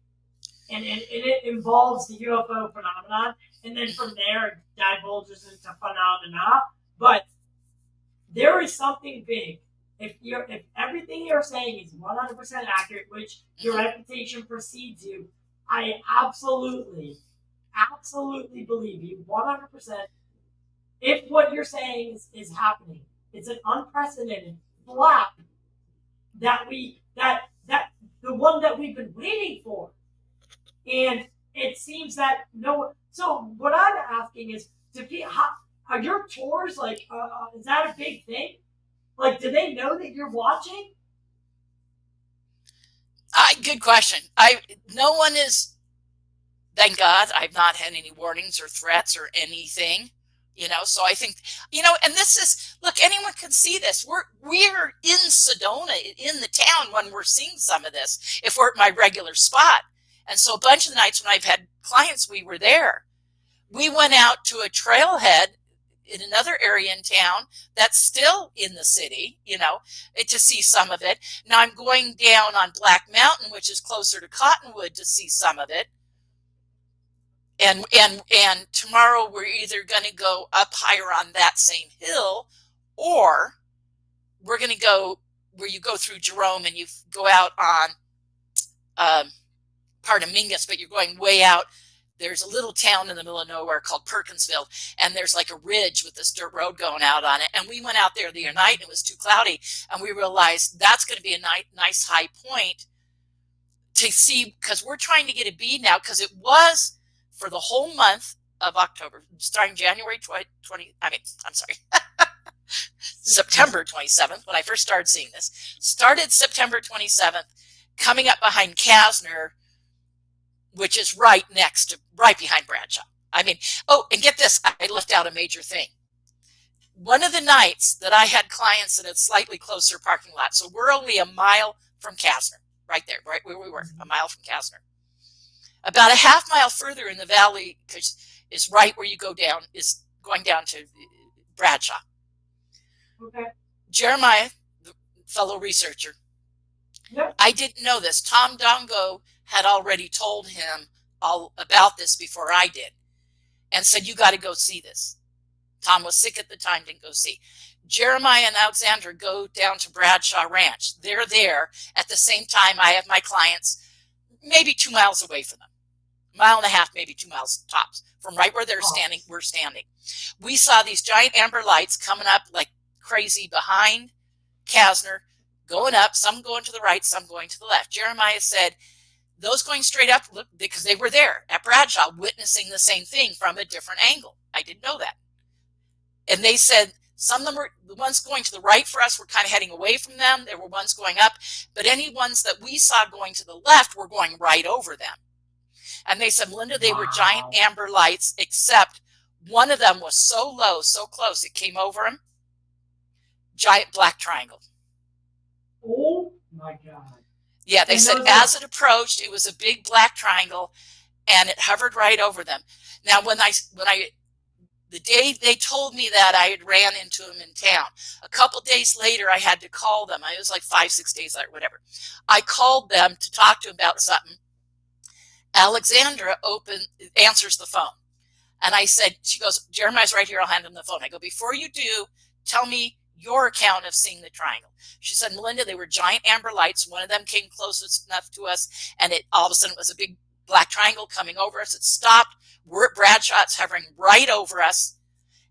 and it involves the UFO phenomenon. And then from there, it divulges into phenomena. But there is something big. If everything you're saying is 100% accurate, which your reputation precedes you, I absolutely believe you 100%. If what you're saying is happening, it's an unprecedented flap that the one that we've been waiting for. And it seems that no. So what I'm asking is, are your tours like? Is that a big thing? Like, do they know that you're watching? Good question. No one is. Thank God, I've not had any warnings or threats or anything. So I think, and this is, look, anyone can see this. We're in Sedona, in the town, when we're seeing some of this, if we're at my regular spot. And so a bunch of the nights when I've had clients, we were there. We went out to a trailhead in another area in town that's still in the city, to see some of it. Now I'm going down on Black Mountain, which is closer to Cottonwood, to see some of it. And tomorrow we're either going to go up higher on that same hill, or we're going to go where you go through Jerome and you go out on part of Mingus, but you're going way out. There's a little town in the middle of nowhere called Perkinsville, and there's like a ridge with this dirt road going out on it. And we went out there the other night, and it was too cloudy, and we realized that's going to be a nice high point to see, because we're trying to get a bead now, because it was for the whole month of October, starting January 20, September 27th, when I first started seeing this. Started September 27th, coming up behind Kasner, which is right behind Bradshaw. Oh, and get this, I left out a major thing. One of the nights that I had clients in a slightly closer parking lot, so we're only a mile from Kasner, right there, right where we were, a mile from Kasner. About a half mile further in the valley, because is right where you go down, is going down to Bradshaw. Okay. Jeremiah, the fellow researcher, yep. I didn't know this. Tom Dongo had already told him all about this before I did, and said, you got to go see this. Tom was sick at the time, didn't go see. Jeremiah and Alexandra go down to Bradshaw Ranch. They're there at the same time I have my stands maybe 2 miles away from them. 1.5 miles, maybe 2 miles tops, from right where they're standing, we're standing. We saw these giant amber lights coming up like crazy behind Kasner, going up, some going to the right, some going to the left. Jeremiah said, those going straight up, look, because they were there at Bradshaw witnessing the same thing from a different angle. I didn't know that. And they said some of them were, the ones going to the right for us were kind of heading away from them. There were ones going up, but any ones that we saw going to the left were going right over them. And they said, Melinda, they were giant amber lights, except one of them was so low, so close, it came over him. Giant black triangle. Oh my God. Yeah, they said as it approached, it was a big black triangle, and it hovered right over them. Now, the day they told me that, I had ran into them in town. A couple days later, I had to call them. It was like 5-6 days later, whatever. I called them to talk to them about something. Alexandra answers the phone. And I said, she goes, Jeremiah's right here, I'll hand him the phone. I go, before you do, tell me your account of seeing the triangle. She said, Melinda, they were giant amber lights. One of them came close enough to us, and all of a sudden it was a big black triangle coming over us. It stopped. We're at Bradshaw. It's hovering right over us.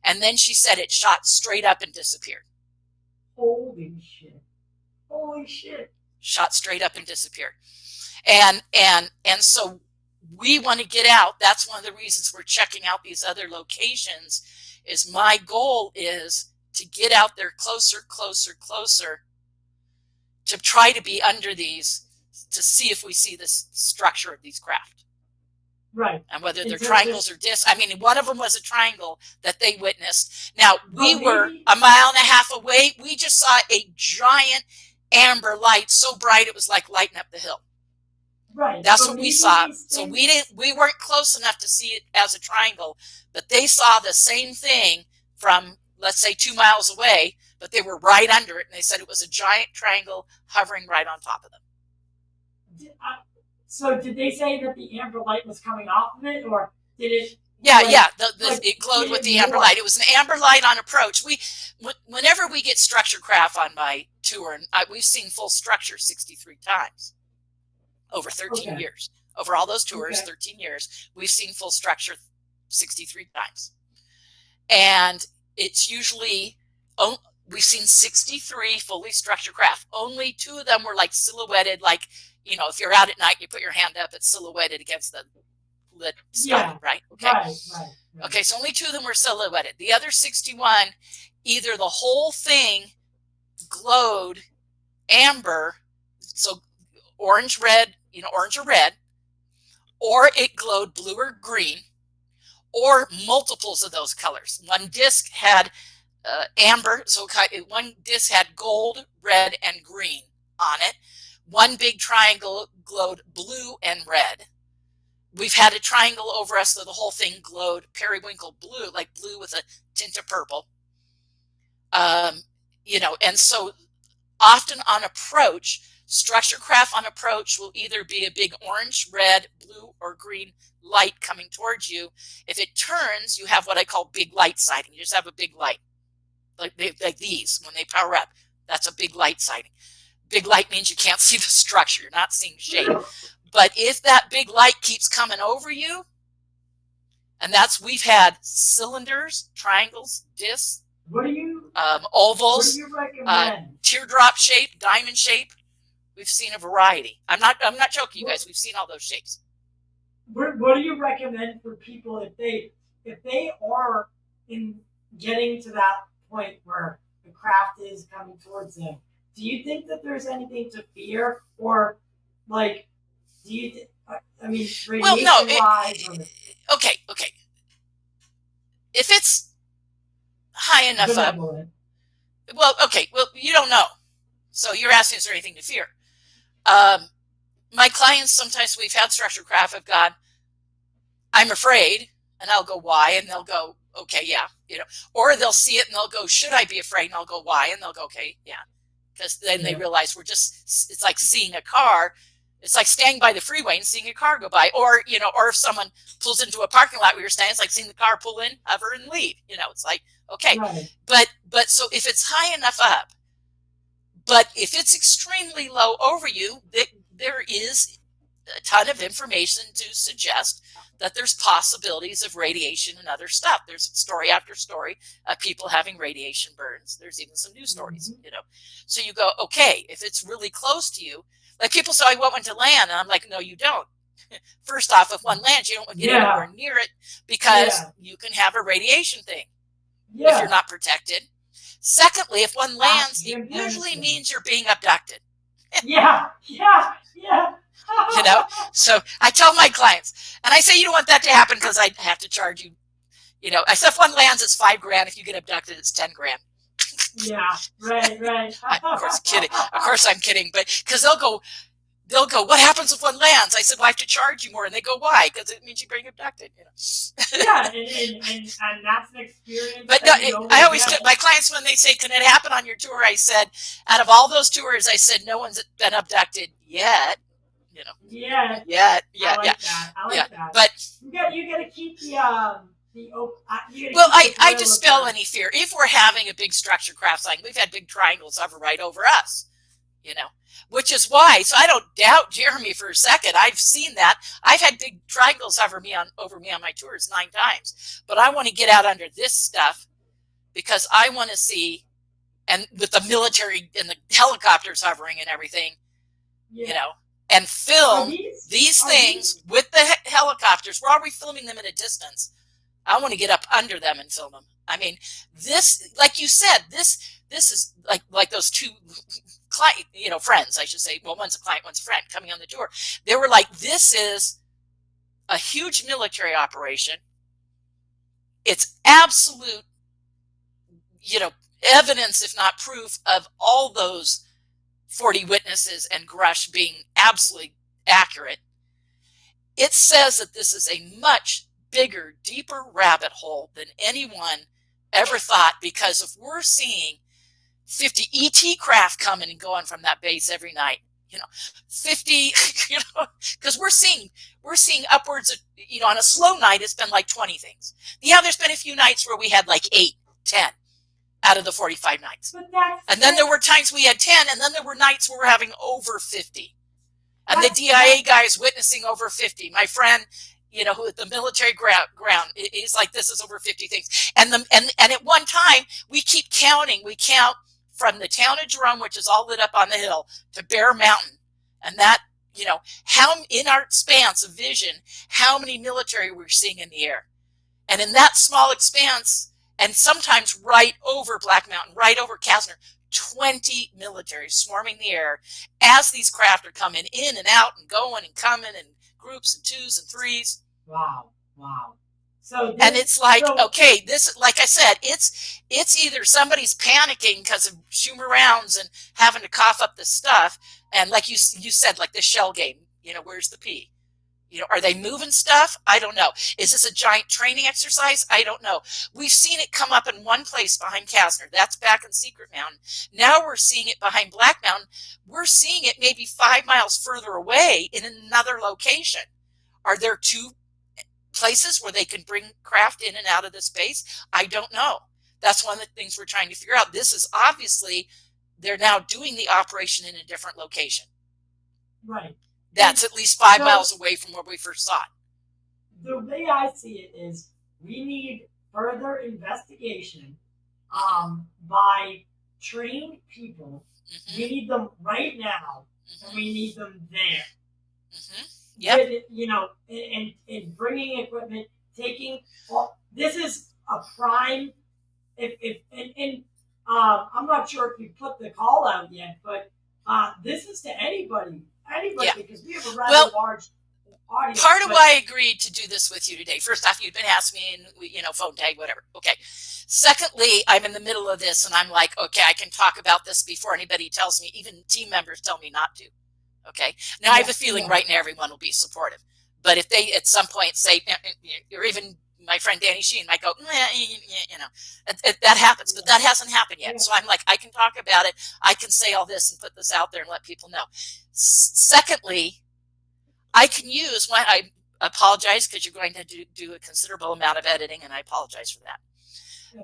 And then she said it shot straight up and disappeared. Holy shit. Holy shit. Shot straight up and disappeared. And so we want to get out. That's one of the reasons we're checking out these other locations. Is my goal is to get out there closer to try to be under these, to see if we see this structure of these craft. Right. And whether they're triangles or discs. I mean, one of them was a triangle that they witnessed. Now, we were a mile and a half away. We just saw a giant amber light, so bright it was like lighting up the hill. Right. That's what we saw. So we weren't close enough to see it as a triangle, but they saw the same thing from, let's say, 2 miles away, but they were right under it, and they said it was a giant triangle hovering right on top of them. So did they say that the amber light was coming off of it, or did it? Yeah, yeah. It glowed with the amber light. It was an amber light on approach. Whenever we get structure craft on my tour, and we've seen full structure 63 times over 13 years. Over all those tours, 13 years, we've seen full structure 63 times. And it's usually, we've seen 63 fully structured craft. Only 2 of them were like silhouetted, like, you know, if you're out at night, you put your hand up, it's silhouetted against the lit sky, right? Okay. Right. Okay, so only 2 of them were silhouetted. The other 61, either the whole thing glowed amber, so orange, red, you know, orange or red, or it glowed blue or green, or multiples of those colors. One disc had amber, so one disc had gold, red, and green on it. One big triangle glowed blue and red. We've had a triangle over us, so the whole thing glowed periwinkle blue, like blue with a tint of purple. You know, and so often on approach, structure craft on approach will either be a big orange, red, blue, or green light coming towards you. If it turns, you have what I call big light sighting. You just have a big light, like these, when they power up. That's a big light sighting. Big light means you can't see the structure. You're not seeing shape. But if that big light keeps coming over you, and we've had cylinders, triangles, discs, ovals, teardrop shape, diamond shape. We've seen a variety. I'm not joking, you guys. We've seen all those shapes. What do you recommend for people if they are in getting to that point where the craft is coming towards them? Do you think that there's anything to fear, or like, do you? I mean, radiation-wise. Okay. If it's high enough up, you don't know. So you're asking, is there anything to fear? My clients, sometimes we've had structured craft, have gone, I'm afraid, and I'll go, why? And they'll go, okay, yeah, you know. Or they'll see it and they'll go, should I be afraid? And I'll go, why? And they'll go, okay, yeah. Because then they realize it's like seeing a car. It's like standing by the freeway and seeing a car go by. Or, you know, or if someone pulls into a parking lot where you're standing, it's like seeing the car pull in, hover, and leave. You know, it's like, okay. Right. But so if it's high enough up, but if it's extremely low over you, there is a ton of information to suggest that there's possibilities of radiation and other stuff. There's story after story of people having radiation burns. There's even some news stories, you know. So you go, okay, if it's really close to you, like people say, I want one to land. And I'm like, no, you don't. First off, if one lands, you don't want to get anywhere near it because you can have a radiation thing if you're not protected. Secondly, if one lands, it usually means you're being abducted. Yeah. You know, so I tell my clients, and I say, you don't want that to happen because I have to charge you. You know, I said if one lands, it's $5,000. If you get abducted, it's $10,000. Yeah, right. Of course, kidding. Of course, I'm kidding, but because they'll go, what happens if one lands? I said, well, I have to charge you more, and they go, why? Because it means you're being abducted. You know. Yeah, and that's an experience. But no, I always tell my clients when they say, can it happen on your tour? I said, out of all those tours, I said, no one's been abducted yet. You know. Yeah. I like that. But you got to keep the open. Well, I dispel any fear. If we're having a big structure craft sighting, we've had big triangles hover right over us, you know, which is why. So I don't doubt Jeremy for a second. I've seen that. I've had big triangles over me on my tours 9 times. But I want to get out under this stuff because I want to see, and with the military and the helicopters hovering and everything, you know. and film these things with the helicopters. We're already filming them at a distance. I want to get up under them and film them. I mean, this, like you said, this is like those two client, friends, I should say. Well, one's a client, one's a friend coming on the tour. They were like, this is a huge military operation. It's absolute, evidence, if not proof, of all those 40 witnesses and Grusch being absolutely accurate. It says that this is a much bigger, deeper rabbit hole than anyone ever thought, because if we're seeing 50 ET craft coming and going from that base every night, 50, because we're seeing upwards of, on a slow night, it's been like 20 things. Yeah, there's been a few nights where we had like 8, 10 out of the 45 nights. And then there were times we had 10, and then there were nights where we're having over 50. And the DIA guy is witnessing over 50. My friend, who at the military ground, he's like, this is over 50 things. And at one time, we keep counting. We count from the town of Jerome, which is all lit up on the hill, to Bear Mountain. And that, how in our expanse of vision, how many military we're seeing in the air. And in that small expanse, and sometimes right over Black Mountain, right over Kastner, 20 military swarming the air as these craft are coming in and out and going and coming in groups and 2s and 3s. Wow. So and it's like, okay, this, like I said, it's either somebody's panicking because of Schumer rounds and having to cough up this stuff, and like you said, like the shell game, where's the P? Are they moving stuff? I don't know. Is this a giant training exercise? I don't know. We've seen it come up in one place behind Kastner. That's back in Secret Mountain. Now we're seeing it behind Black Mountain. We're seeing it maybe 5 miles further away in another location. Are there 2 places where they can bring craft in and out of this base? I don't know. That's one of the things we're trying to figure out. This is obviously, they're now doing the operation in a different location. Right. That's at least 5 miles away from where we first saw it. The way I see it is we need further investigation by trained people. Mm-hmm. We need them right now, mm-hmm. and we need them there. Mm-hmm. Yep. And bringing equipment, this is a prime. I'm not sure if you put the call out yet, but this is to anybody, yeah. Because we have a rather large audience. Part of why I agreed to do this with you today. First off, you'd been asking me, and phone tag, whatever. Okay. Secondly, I'm in the middle of this, and I'm like, okay, I can talk about this before anybody tells me. Even team members tell me not to. Okay. Now I have a feeling right now everyone will be supportive, but if they at some point say, or even my friend Danny Sheen might go, that happens, but that hasn't happened yet. So I'm like, I can talk about it. I can say all this and put this out there and let people know. Secondly, I can use when I apologize, because you're going to do a considerable amount of editing, and I apologize for that.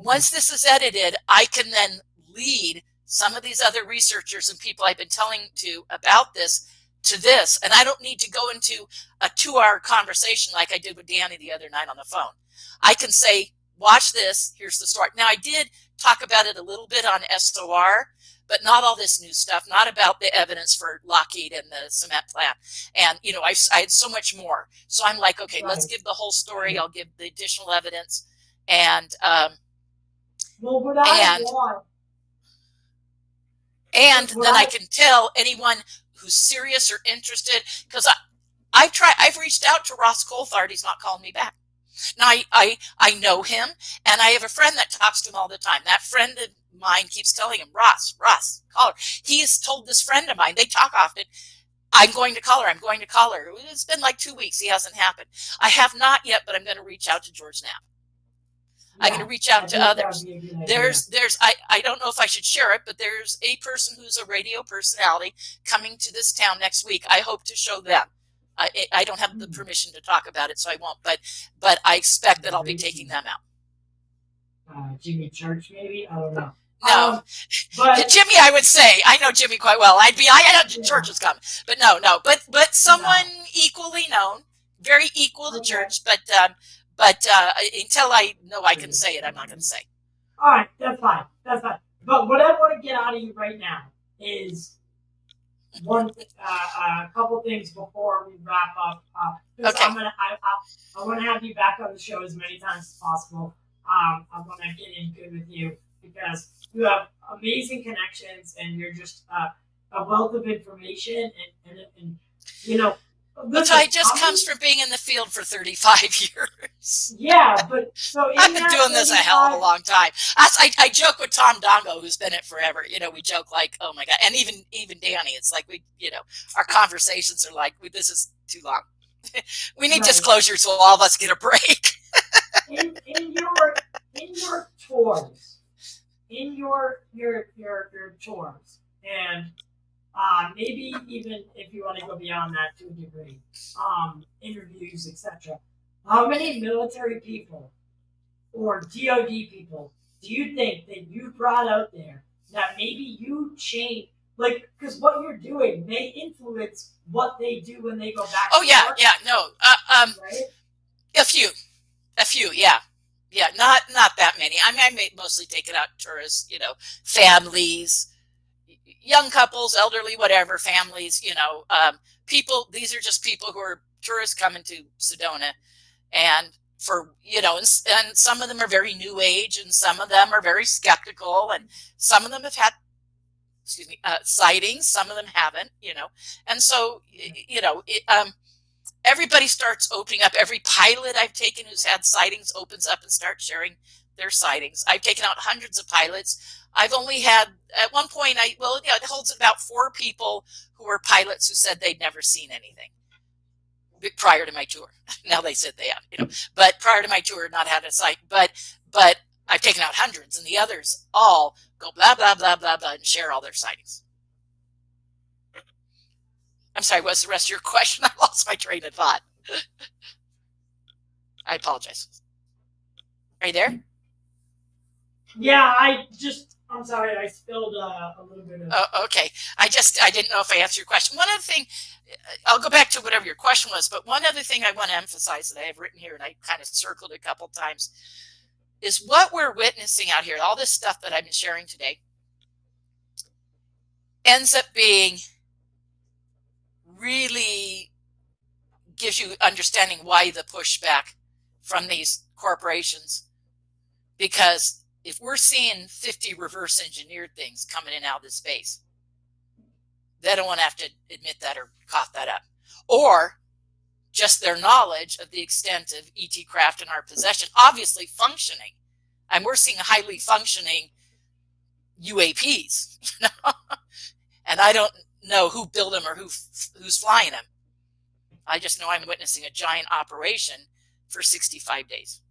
Once this is edited, I can then lead some of these other researchers and people I've been telling to about this to this. And I don't need to go into a 2-hour conversation like I did with Danny the other night on the phone. I can say, watch this, here's the story. Now, I did talk about it a little bit on SOR, but not all this new stuff, not about the evidence for Lockheed and the cement plant. And, I had so much more. So I'm like, okay, let's give the whole story. I'll give the additional evidence. And, and then I can tell anyone who's serious or interested, because I've reached out to Ross Coulthard. He's not calling me back. Now I know him, and I have a friend that talks to him all the time. That friend of mine keeps telling him, Ross, call her. He has told this friend of mine, they talk often, I'm going to call her. It's been like 2 weeks. He hasn't happened. I have not yet, but I'm going to reach out to George Knapp. I'm going to reach out to others. I don't know if I should share it, but there's a person who's a radio personality coming to this town next week. I hope to show them. I don't have the permission to talk about it, so I won't, but I expect that I'll be taking them out. Jimmy Church, maybe? I don't know. No, but Jimmy, I would say, I know Jimmy quite well. I know Church is coming, but no, but someone equally known, very equal to Church, but until I know I can say it, I'm not going to say. All right, that's fine. But what I want to get out of you right now is A couple things before we wrap up. Okay. I want to have you back on the show as many times as possible. I want to get in good with you because you have amazing connections and you're just a wealth of information and you know. Which I just comes from being in the field for 35 years. Yeah, but so I've been doing this a hell of a long time. I joke with Tom Dongo, who's been it forever. You know, we joke like, oh my God. And even Danny, it's like our conversations are like, this is too long. We need disclosure so all of us get a break. in your tours, in your tours, and maybe even if you want to go beyond that to a degree, interviews, etc. How many military people or DoD people do you think that you brought out there that maybe you change? Like, because what you're doing may influence what they do when they go back. Oh yeah, work. Yeah, no, right? a few, yeah, not that many. I mean, I may mostly take it out tourists, families, young couples, elderly, whatever, families, people. These are just people who are tourists coming to Sedona, and for and some of them are very new age, and some of them are very skeptical, and some of them have had sightings, some of them haven't, and so everybody starts opening up. Every pilot I've taken who's had sightings opens up and starts sharing their sightings. I've taken out hundreds of pilots. I've only had, at one point, it holds about 4 people who were pilots who said they'd never seen anything prior to my tour. Now they said they have, but prior to my tour, not had a sight. But I've taken out hundreds, and the others all go blah, blah, blah, blah, blah, and share all their sightings. I'm sorry, what's the rest of your question? I lost my train of thought. I apologize. Are you there? Yeah, I'm sorry, I spilled a little bit of... Oh, okay. I didn't know if I answered your question. One other thing, I'll go back to whatever your question was, but one other thing I want to emphasize that I have written here, and I kind of circled a couple times, is what we're witnessing out here, all this stuff that I've been sharing today, ends up being really gives you understanding why the pushback from these corporations. Because if we're seeing 50 reverse engineered things coming in out of this space, they don't want to have to admit that or cough that up. Or just their knowledge of the extent of ET craft in our possession, obviously functioning. And we're seeing highly functioning UAPs. And I don't know who built them or who's flying them. I just know I'm witnessing a giant operation for 65 days.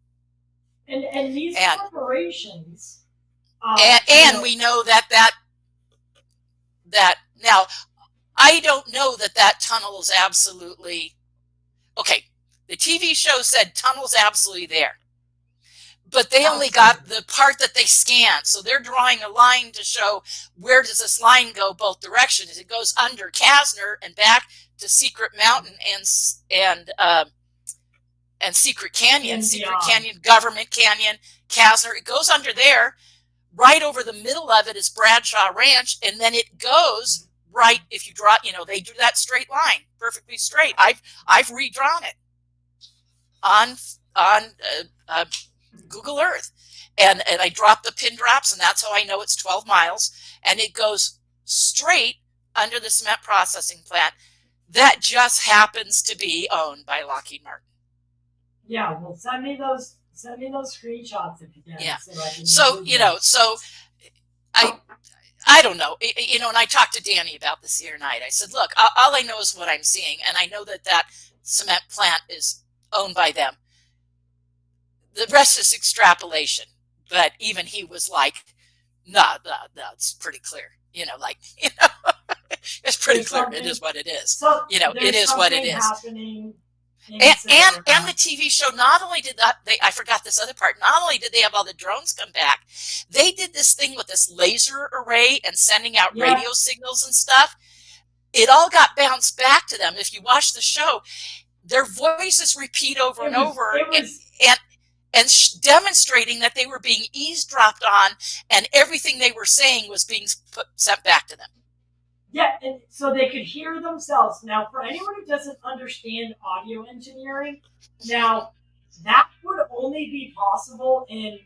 And these corporations... and we know that now, I don't know that tunnel is absolutely... Okay, the TV show said tunnel's absolutely there. But they only got the part that they scanned. So they're drawing a line to show where does this line go both directions. It goes under Kasner and back to Secret Mountain and Secret Canyon. Secret Canyon, Government Canyon, Kasner. It goes under there. Right over the middle of it is Bradshaw Ranch. And then it goes right, if you draw, they do that straight line, perfectly straight. I've redrawn it on Google Earth, and I drop the pin drops, and that's how I know it's 12 miles, and it goes straight under the cement processing plant that just happens to be owned by Lockheed Martin. Yeah, well, send me those screenshots if you can. Yeah. So I don't know, and I talked to Danny about this the other night. I said, look, all I know is what I'm seeing, and I know that cement plant is owned by them. The rest is extrapolation, but even he was like, no, it's pretty clear. It's pretty clear. It is what it is. So it is what it is. And the TV show, not only did I forgot this other part, not only did they have all the drones come back, they did this thing with this laser array and sending out radio signals and stuff. It all got bounced back to them. If you watch the show, their voices repeat over and over. And demonstrating that they were being eavesdropped on, and everything they were saying was being sent back to them. Yeah, and so they could hear themselves. Now, for anyone who doesn't understand audio engineering, now that would only be possible in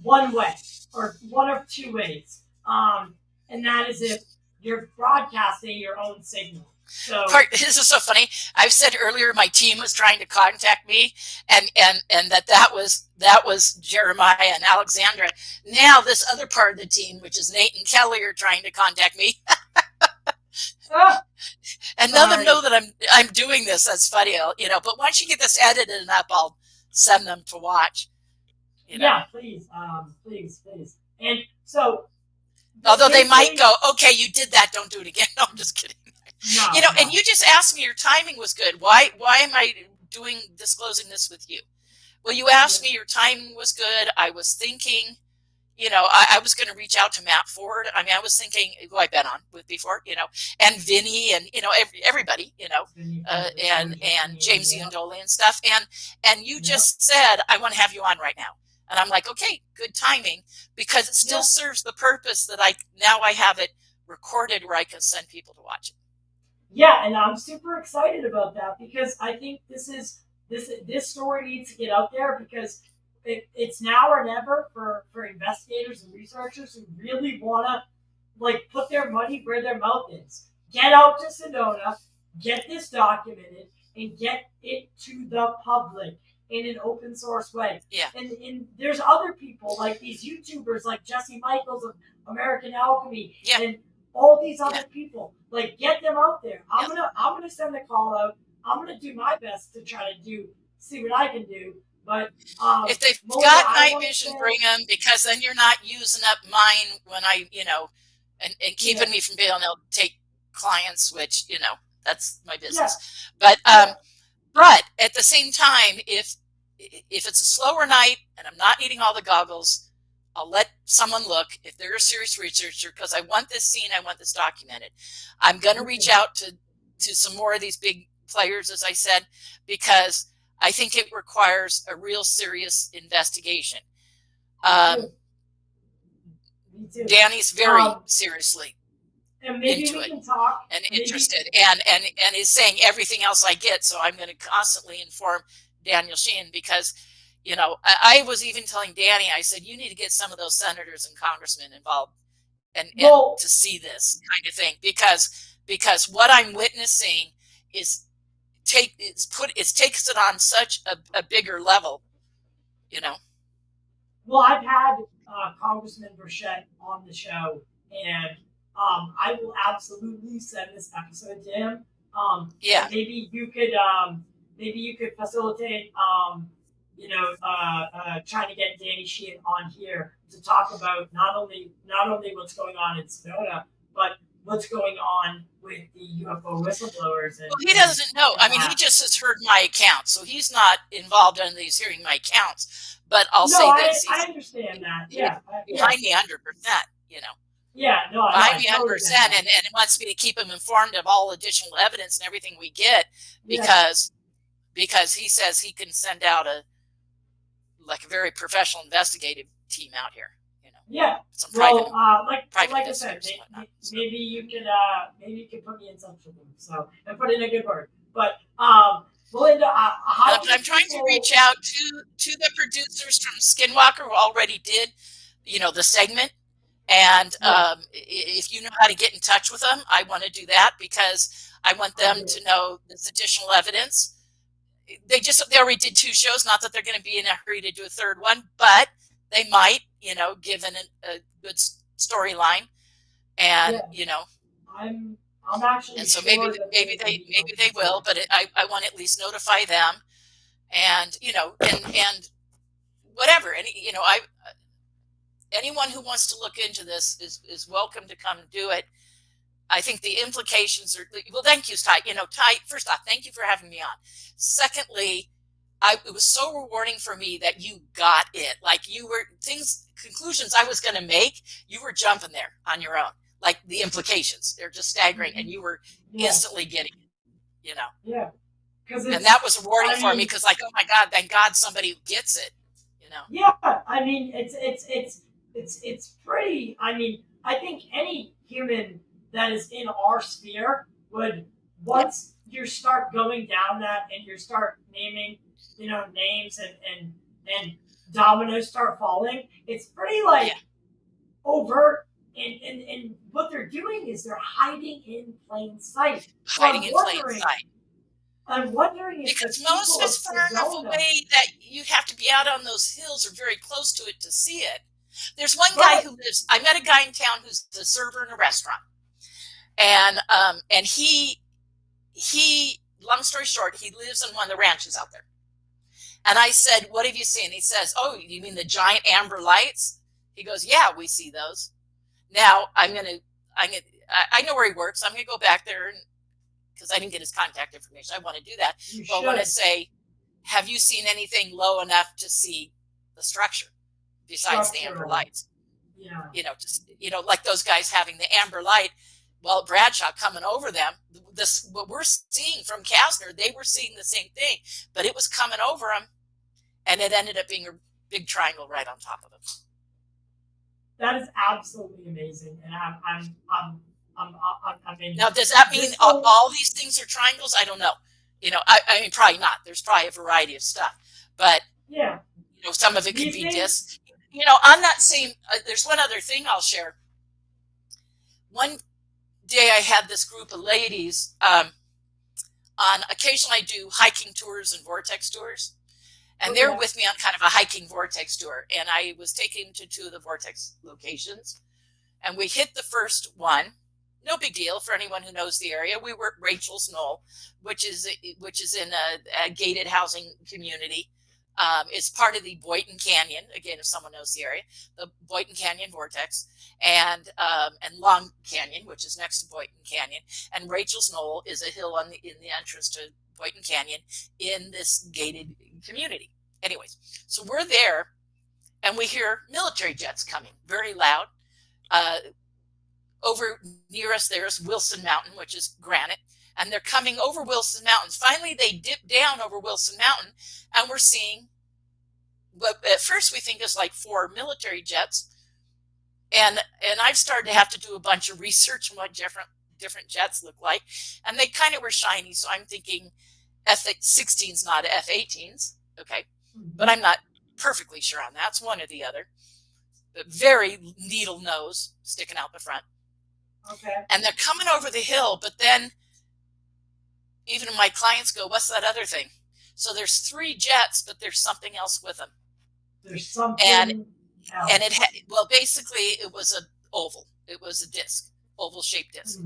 one way or one of two ways. And that is if you're broadcasting your own signal. So this is so funny. I've said earlier my team was trying to contact me, and that was Jeremiah and Alexandra. Now this other part of the team, which is Nate and Kelly, are trying to contact me. And let them know that I'm doing this. That's funny, But once you get this edited up, I'll send them to watch. Yeah, please, please. And so, although they might go, okay, you did that, don't do it again. No, I'm just kidding. No, and you just asked me, your timing was good. Why am I disclosing this with you? Well, you asked me, your timing was good. I was thinking, I was going to reach out to Matt Ford. I mean, I was thinking, who I've been on with before, and Vinny and, everybody, and James Iandoli and stuff. And you just said, I want to have you on right now. And I'm like, okay, good timing, because it still serves the purpose that I have it recorded where I can send people to watch it. Yeah, and I'm super excited about that, because I think this story needs to get out there, because it's now or never for investigators and researchers who really want to put their money where their mouth is. Get out to Sedona, get this documented, and get it to the public in an open source way. Yeah. And there's other people like these YouTubers like Jesse Michaels of American Alchemy and all these other people. Get them out there. I'm gonna send a call out. I'm gonna do my best to try to see what I can do. But if they've got night vision, bring them, because then you're not using up mine when and keeping me from being able to take clients, which that's my business. But at the same time, if it's a slower night and I'm not needing all the goggles, I'll let someone look if they're a serious researcher, because I want this seen, I want this documented. I'm going to reach out to some more of these big players, as I said, because I think it requires a real serious investigation. Danny's very seriously and maybe into we it can talk, and interested, and is saying everything else I get. So I'm going to constantly inform Daniel Sheehan, because I was even telling Danny, I said, you need to get some of those senators and congressmen involved and to see this kind of thing, because what I'm witnessing takes it on such a bigger level, Well, I've had Congressman Burchett on the show, and I will absolutely send this episode to him. Maybe you could facilitate, trying to get Danny Sheehan on here to talk about not only what's going on in Sedona, but what's going on with the UFO whistleblowers. And he doesn't know. I mean, he just has heard my account, so he's not involved in these hearing my accounts. But I'll say this: I understand that. Yeah, behind me 100%. Yeah, no, behind me 100%, and it wants me to keep him informed of all additional evidence and everything we get, because he says he can send out a very professional investigative team out here. Yeah. Some private I said, maybe you could put me in touch with them. So, and put in a good word. But Melinda, I'm trying to reach out to the producers from Skinwalker who already did, the segment. And if you know how to get in touch with them, I want to do that, because I want them to know this additional evidence. They already did 2 shows. Not that they're going to be in a hurry to do a 3rd one, but they might, given a good storyline, and I'm actually. And so maybe they will, but I want to at least notify them, and and whatever. And anyone who wants to look into this is welcome to come do it. I think the implications are, well, thank you, Ty. Ty, first off, thank you for having me on. Secondly, it was so rewarding for me that you got it. Conclusions I was going to make, you were jumping there on your own. The implications, they're just staggering, and you were instantly getting it, Yeah. And that was rewarding for me, because oh my God, thank God somebody who gets it, Yeah, I mean, it's pretty. I mean, I think any human that is in our sphere would, once you start going down that and you start naming, names and dominoes start falling, it's pretty like overt. And what they're doing is they're hiding in plain sight. So hiding in plain sight. I'm wondering if because most of it's far enough away that you have to be out on those hills or very close to it to see it. There's one guy who lives. I met a guy in town who's a server in a restaurant, and he long story short, he lives on one of the ranches out there. And I said, "What have you seen?" He says, "Oh, you mean the giant amber lights?" He goes, "Yeah, we see those." Now I know where he works. I'm gonna go back there because I didn't get his contact information. I want to do that. But I want to say, have you seen anything low enough to see the structure besides the amber lights? Yeah. Like those guys having the amber light. Well, Bradshaw coming over them, what we're seeing from Kastner, they were seeing the same thing, but it was coming over them, and it ended up being a big triangle right on top of them. That is absolutely amazing, and I mean, now, does that mean all these things are triangles? I don't know. I mean, probably not. There's probably a variety of stuff, but yeah, some of it could be discs. On that same, there's one other thing I'll share. One day I had this group of ladies. Occasionally I do hiking tours and vortex tours, and they're with me on kind of a hiking vortex tour. And I was taking them to 2 of the vortex locations, and we hit the first one. No big deal for anyone who knows the area. We were at Rachel's Knoll, which is in a gated housing community. It's part of the Boynton Canyon. Again, if someone knows the area, the Boynton Canyon Vortex, and Long Canyon, which is next to Boynton Canyon, and Rachel's Knoll is a hill in the entrance to Boynton Canyon in this gated community. Anyways, so we're there, and we hear military jets coming, very loud. Over near us, there's Wilson Mountain, which is granite, and they're coming over Wilson Mountains. Finally, they dip down over Wilson Mountain, and we're seeing what at first we think is like 4 military jets. And I've started to have to do a bunch of research on what different jets look like, and they kind of were shiny. So I'm thinking F-16s, not F-18s. Okay, but I'm not perfectly sure on that. It's one or the other. But very needle nose sticking out the front. Okay. And they're coming over the hill, but then even my clients go, "What's that other thing?" So there's 3 jets, but there's something else with them. There's something else. And it had, basically it was an oval. It was a disc, oval shaped disc.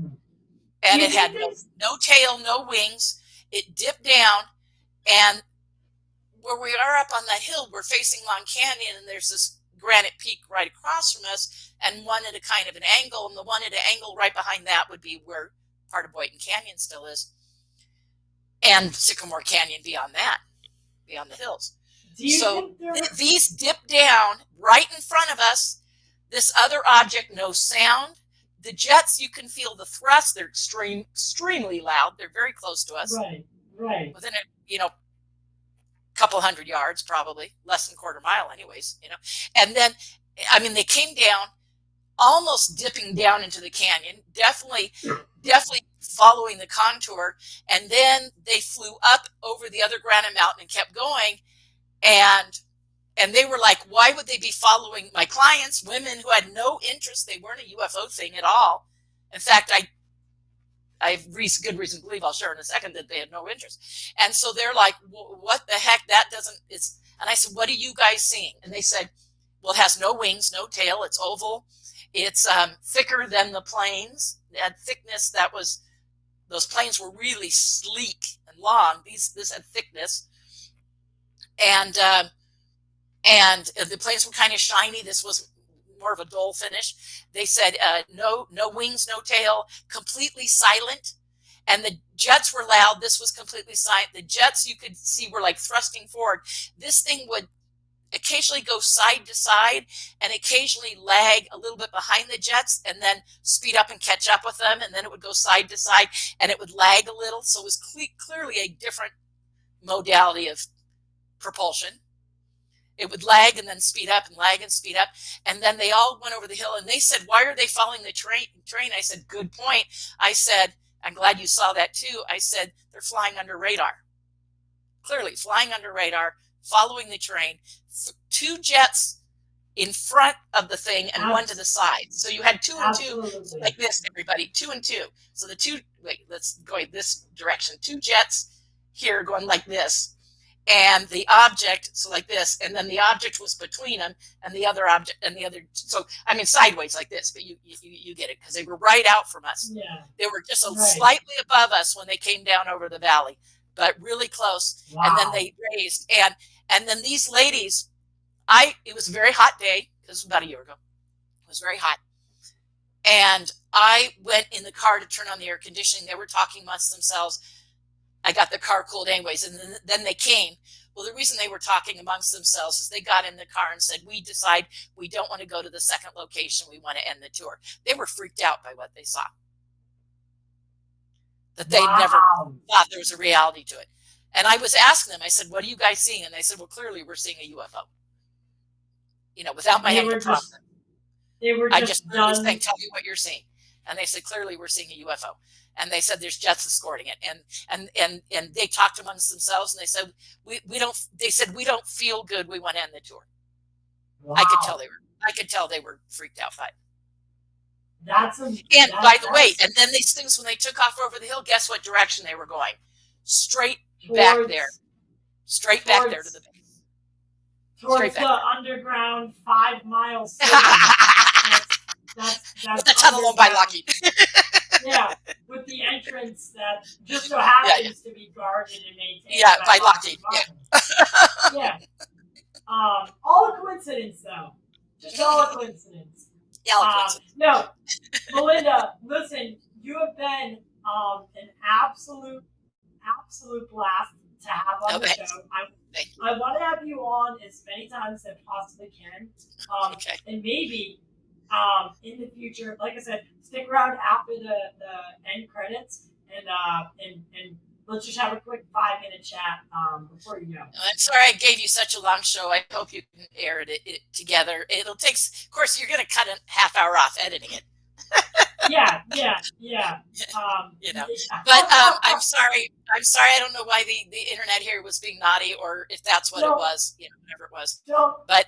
And it had no tail, no wings. It dipped down, and where we are up on that hill, we're facing Long Canyon, and there's this granite peak right across from us, and one at a kind of an angle, and the one at an angle right behind that would be where part of Boynton Canyon still is, and Sycamore Canyon beyond that, beyond the hills. So these dip down right in front of us. This other object, no sound. The jets, you can feel the thrust. They're extremely loud. They're very close to us. Right. Within a couple hundred yards, probably less than a quarter mile anyways, and then I mean they came down almost dipping down into the canyon, definitely following the contour, and then they flew up over the other granite mountain and kept going, and they were like, why would they be following my clients, women who had no interest? They weren't a UFO thing at all. In fact, I have good reason to believe, I'll share in a second, that they had no interest. And so they're like, what the heck? That doesn't, and I said, what are you guys seeing? And they said, well, it has no wings, no tail. It's oval. It's thicker than the planes. It had thickness those planes were really sleek and long. This had thickness. And the planes were kind of shiny. This was more of a dull finish. They said no wings, no tail, completely silent, and the jets were loud. This was completely silent. The jets you could see were like thrusting forward. This thing would occasionally go side to side and occasionally lag a little bit behind the jets and then speed up and catch up with them, and then it would go side to side and it would lag a little. So it was clearly a different modality of propulsion. It would lag and then speed up and lag and speed up. And then they all went over the hill and they said, why are they following the train? I said, good point. I said, I'm glad you saw that too. I said, they're flying under radar. Clearly flying under radar, following the train. 2 jets in front of the thing and 1 to the side. So you had 2 and 2 like this, everybody, 2 and 2. So the 2, wait, let's go this direction. 2 jets here going like this. And the object, so like this, and then the object was between them, and the other object, and the other, so I mean sideways like this, but you get it, because they were right out from us. Yeah. They were just slightly above us when they came down over the valley, but really close. Wow. And then they raised, and then these ladies, it was a very hot day. This was about a year ago. It was very hot, and I went in the car to turn on the air conditioning. They were talking amongst themselves. I got the car cooled anyways, and then they came. Well, the reason they were talking amongst themselves is they got in the car and said, we decide we don't want to go to the second location. We want to end the tour. They were freaked out by what they saw. That they never thought there was a reality to it. And I was asking them, I said, what are you guys seeing? And they said, well, clearly we're seeing a UFO. You know, without my having to prompt them. I just was saying, tell me what you're seeing. And they said, clearly we're seeing a UFO. And they said there's jets escorting it, and they talked amongst themselves, and they said we don't feel good. We want to end the tour. Wow. I could tell they were freaked out by it. By the way, and then these things, when they took off over the hill, guess what direction they were going? Straight back there to the base. Towards the underground 5 miles. That's with the tunnel owned by Lockheed. Yeah, with the entrance that just so happens to be guarded and maintained by Lockheed. Yeah. All a coincidence, though. Just all a coincidence. No, Melinda, listen, you have been an absolute blast to have on the show. I want to have you on as many times as I possibly can. And maybe in the future, like I said, stick around after the end credits, and let's just have a quick 5-minute chat before you go. I'm sorry I gave you such a long show. I hope you can air it together. It'll take, of course, you're going to cut a half hour off editing it. Yeah. You know, but I'm sorry. I don't know why the internet here was being naughty, or if that's what it was. You know, whatever it was. But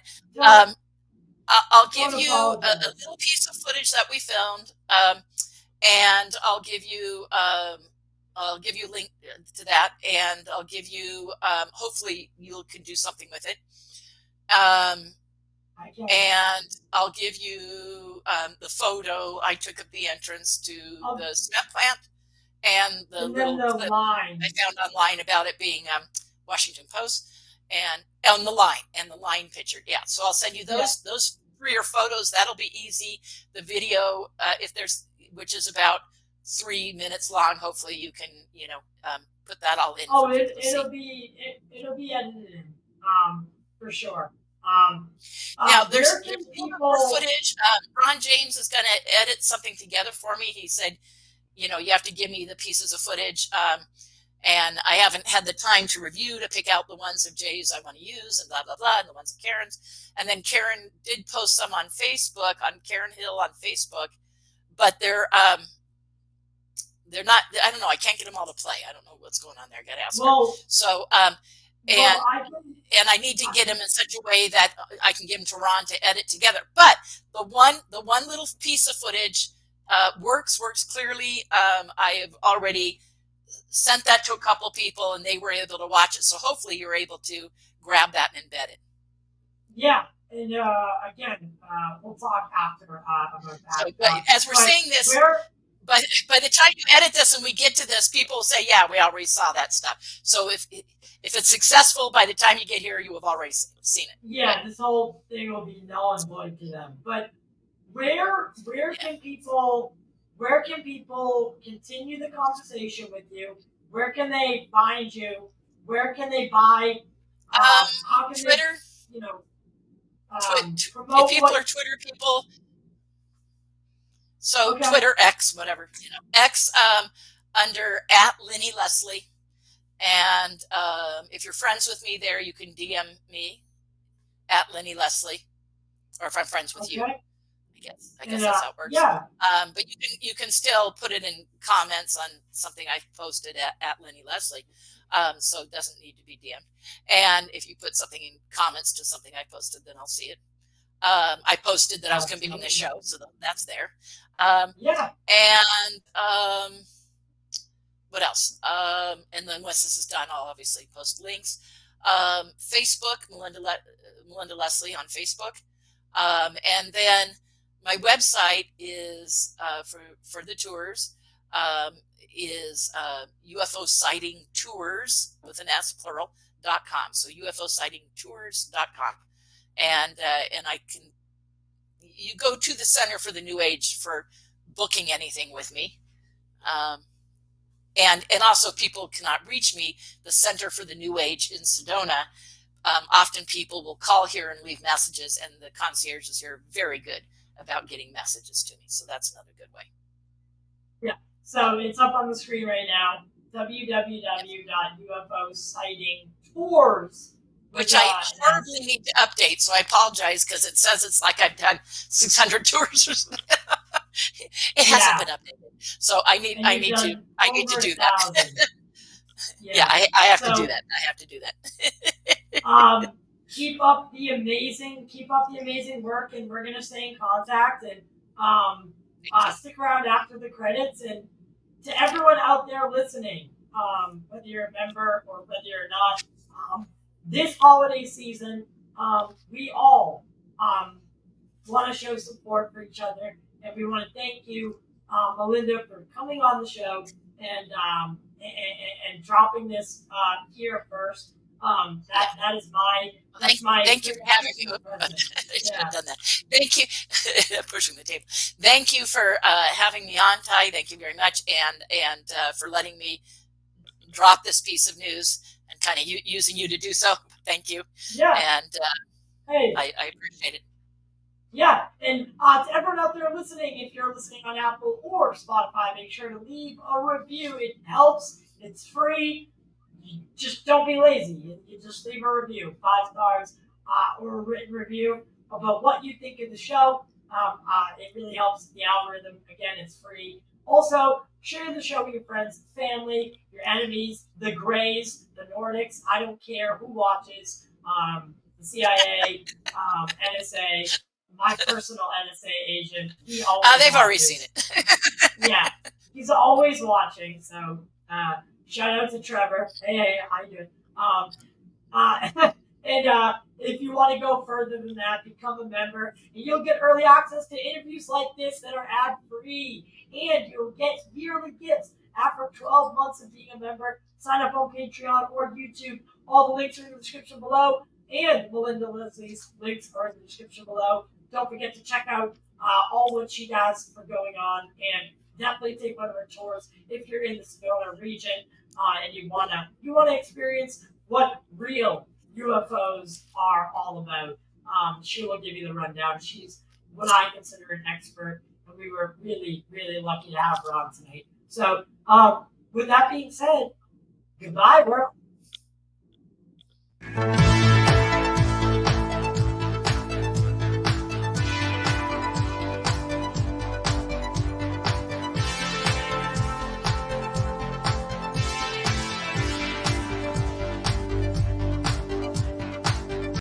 I'll give you a little piece of footage that we filmed, and I'll give you a link to that, and I'll give you hopefully you can do something with it. And I'll give you the photo I took of the entrance to the cement plant, and the little clip I found online about it being Washington Post, and on the line picture. Yeah, so I'll send you those 3 or 4 photos. That'll be easy. The video, which is about 3 minutes long. Hopefully you can put that all in. Oh, it'll be edited for sure. Now there's more footage. Ron James is going to edit something together for me. He said, you have to give me the pieces of footage. And I haven't had the time to review to pick out the ones of Jay's I want to use, and blah, blah, blah, and the ones of Karen's. And then Karen did post some on Facebook, on Karen Hill on Facebook, but they're not, I don't know, I can't get them all to play. I don't know what's going on there. I got to ask her. So, and I need to get them in such a way that I can give them to Ron to edit together. But the one little piece of footage works clearly. I have already sent that to a couple people, and they were able to watch it. So hopefully you're able to grab that and embed it. Yeah, and again, we'll talk after about that. So, but as we're saying this, but by the time you edit this and we get to this, people will say, "Yeah, we already saw that stuff." So if it's successful, by the time you get here, you have already seen it. Yeah, this whole thing will be null and void to them. But where can people continue the conversation with you? Where can they find you? Where can they buy? How can Twitter. Promote if people are Twitter people, so okay. Twitter, X, whatever, X under @LinnyLeslie, and if you're friends with me there, you can DM me at Lenny Leslie, or if I'm friends with you. Okay. I guess that's how it works. Yeah. But you can still put it in comments on something I posted at Lenny Leslie. So it doesn't need to be DM'd. And if you put something in comments to something I posted, then I'll see it. I posted that I was going to be on this show, so that's there. Yeah. And what else? And then once this is done, I'll obviously post links. Facebook, Melinda Leslie on Facebook. And then my website is for the tours is UFO Sighting Tours with an S plural.com. So UFOsightingtours.com. And I can, you go to the Center for the New Age for booking anything with me. And also people cannot reach me, the Center for the New Age in Sedona. Often people will call here and leave messages, and the concierges here are very good about getting messages to me. So that's another good way. Yeah. So it's up on the screen right now, www.ufosightingtours. Which I horribly need to update, so I apologize because it says it's like I've done 600 tours or something. It hasn't been updated, so I need to do that. Yeah, I have to do that. I have to do that. Keep up the amazing work, and we're gonna stay in contact, and stick around after the credits. And to everyone out there listening, whether you're a member or whether you're not, this holiday season, we all want to show support for each other, and we want to thank you, Melinda, for coming on the show and dropping this here first. That is my. Thank you for having me. I should have done that. Thank you. Pushing the table. Thank you for having me on, Ty. Thank you very much, and for letting me drop this piece of news and kind of using you to do so. Thank you. Yeah. And hey, I appreciate it. Yeah, and to everyone out there listening, if you're listening on Apple or Spotify, make sure to leave a review. It helps. It's free. You just don't be lazy. You just leave a review, 5 stars, or a written review about what you think of the show. It really helps the algorithm. Again, it's free. Also, share the show with your friends, family, your enemies, the Greys, the Nordics. I don't care who watches. The CIA, NSA. My personal NSA agent. He always they've watches. already seen it. Yeah, he's always watching. So shout out to Trevor. Hey, how you doing? And if you want to go further than that, become a member, and you'll get early access to interviews like this that are ad free, and you'll get yearly gifts after 12 months of being a member. Sign up on Patreon or YouTube. All the links are in the description below, and Melinda Leslie's links are in the description below. Don't forget to check out all what she does for going on, and definitely take one of her tours if you're in the Sedona region and you wanna experience what real UFOs are all about. She will give you the rundown. She's what I consider an expert, and we were really, really lucky to have her on tonight. So with that being said, goodbye, world.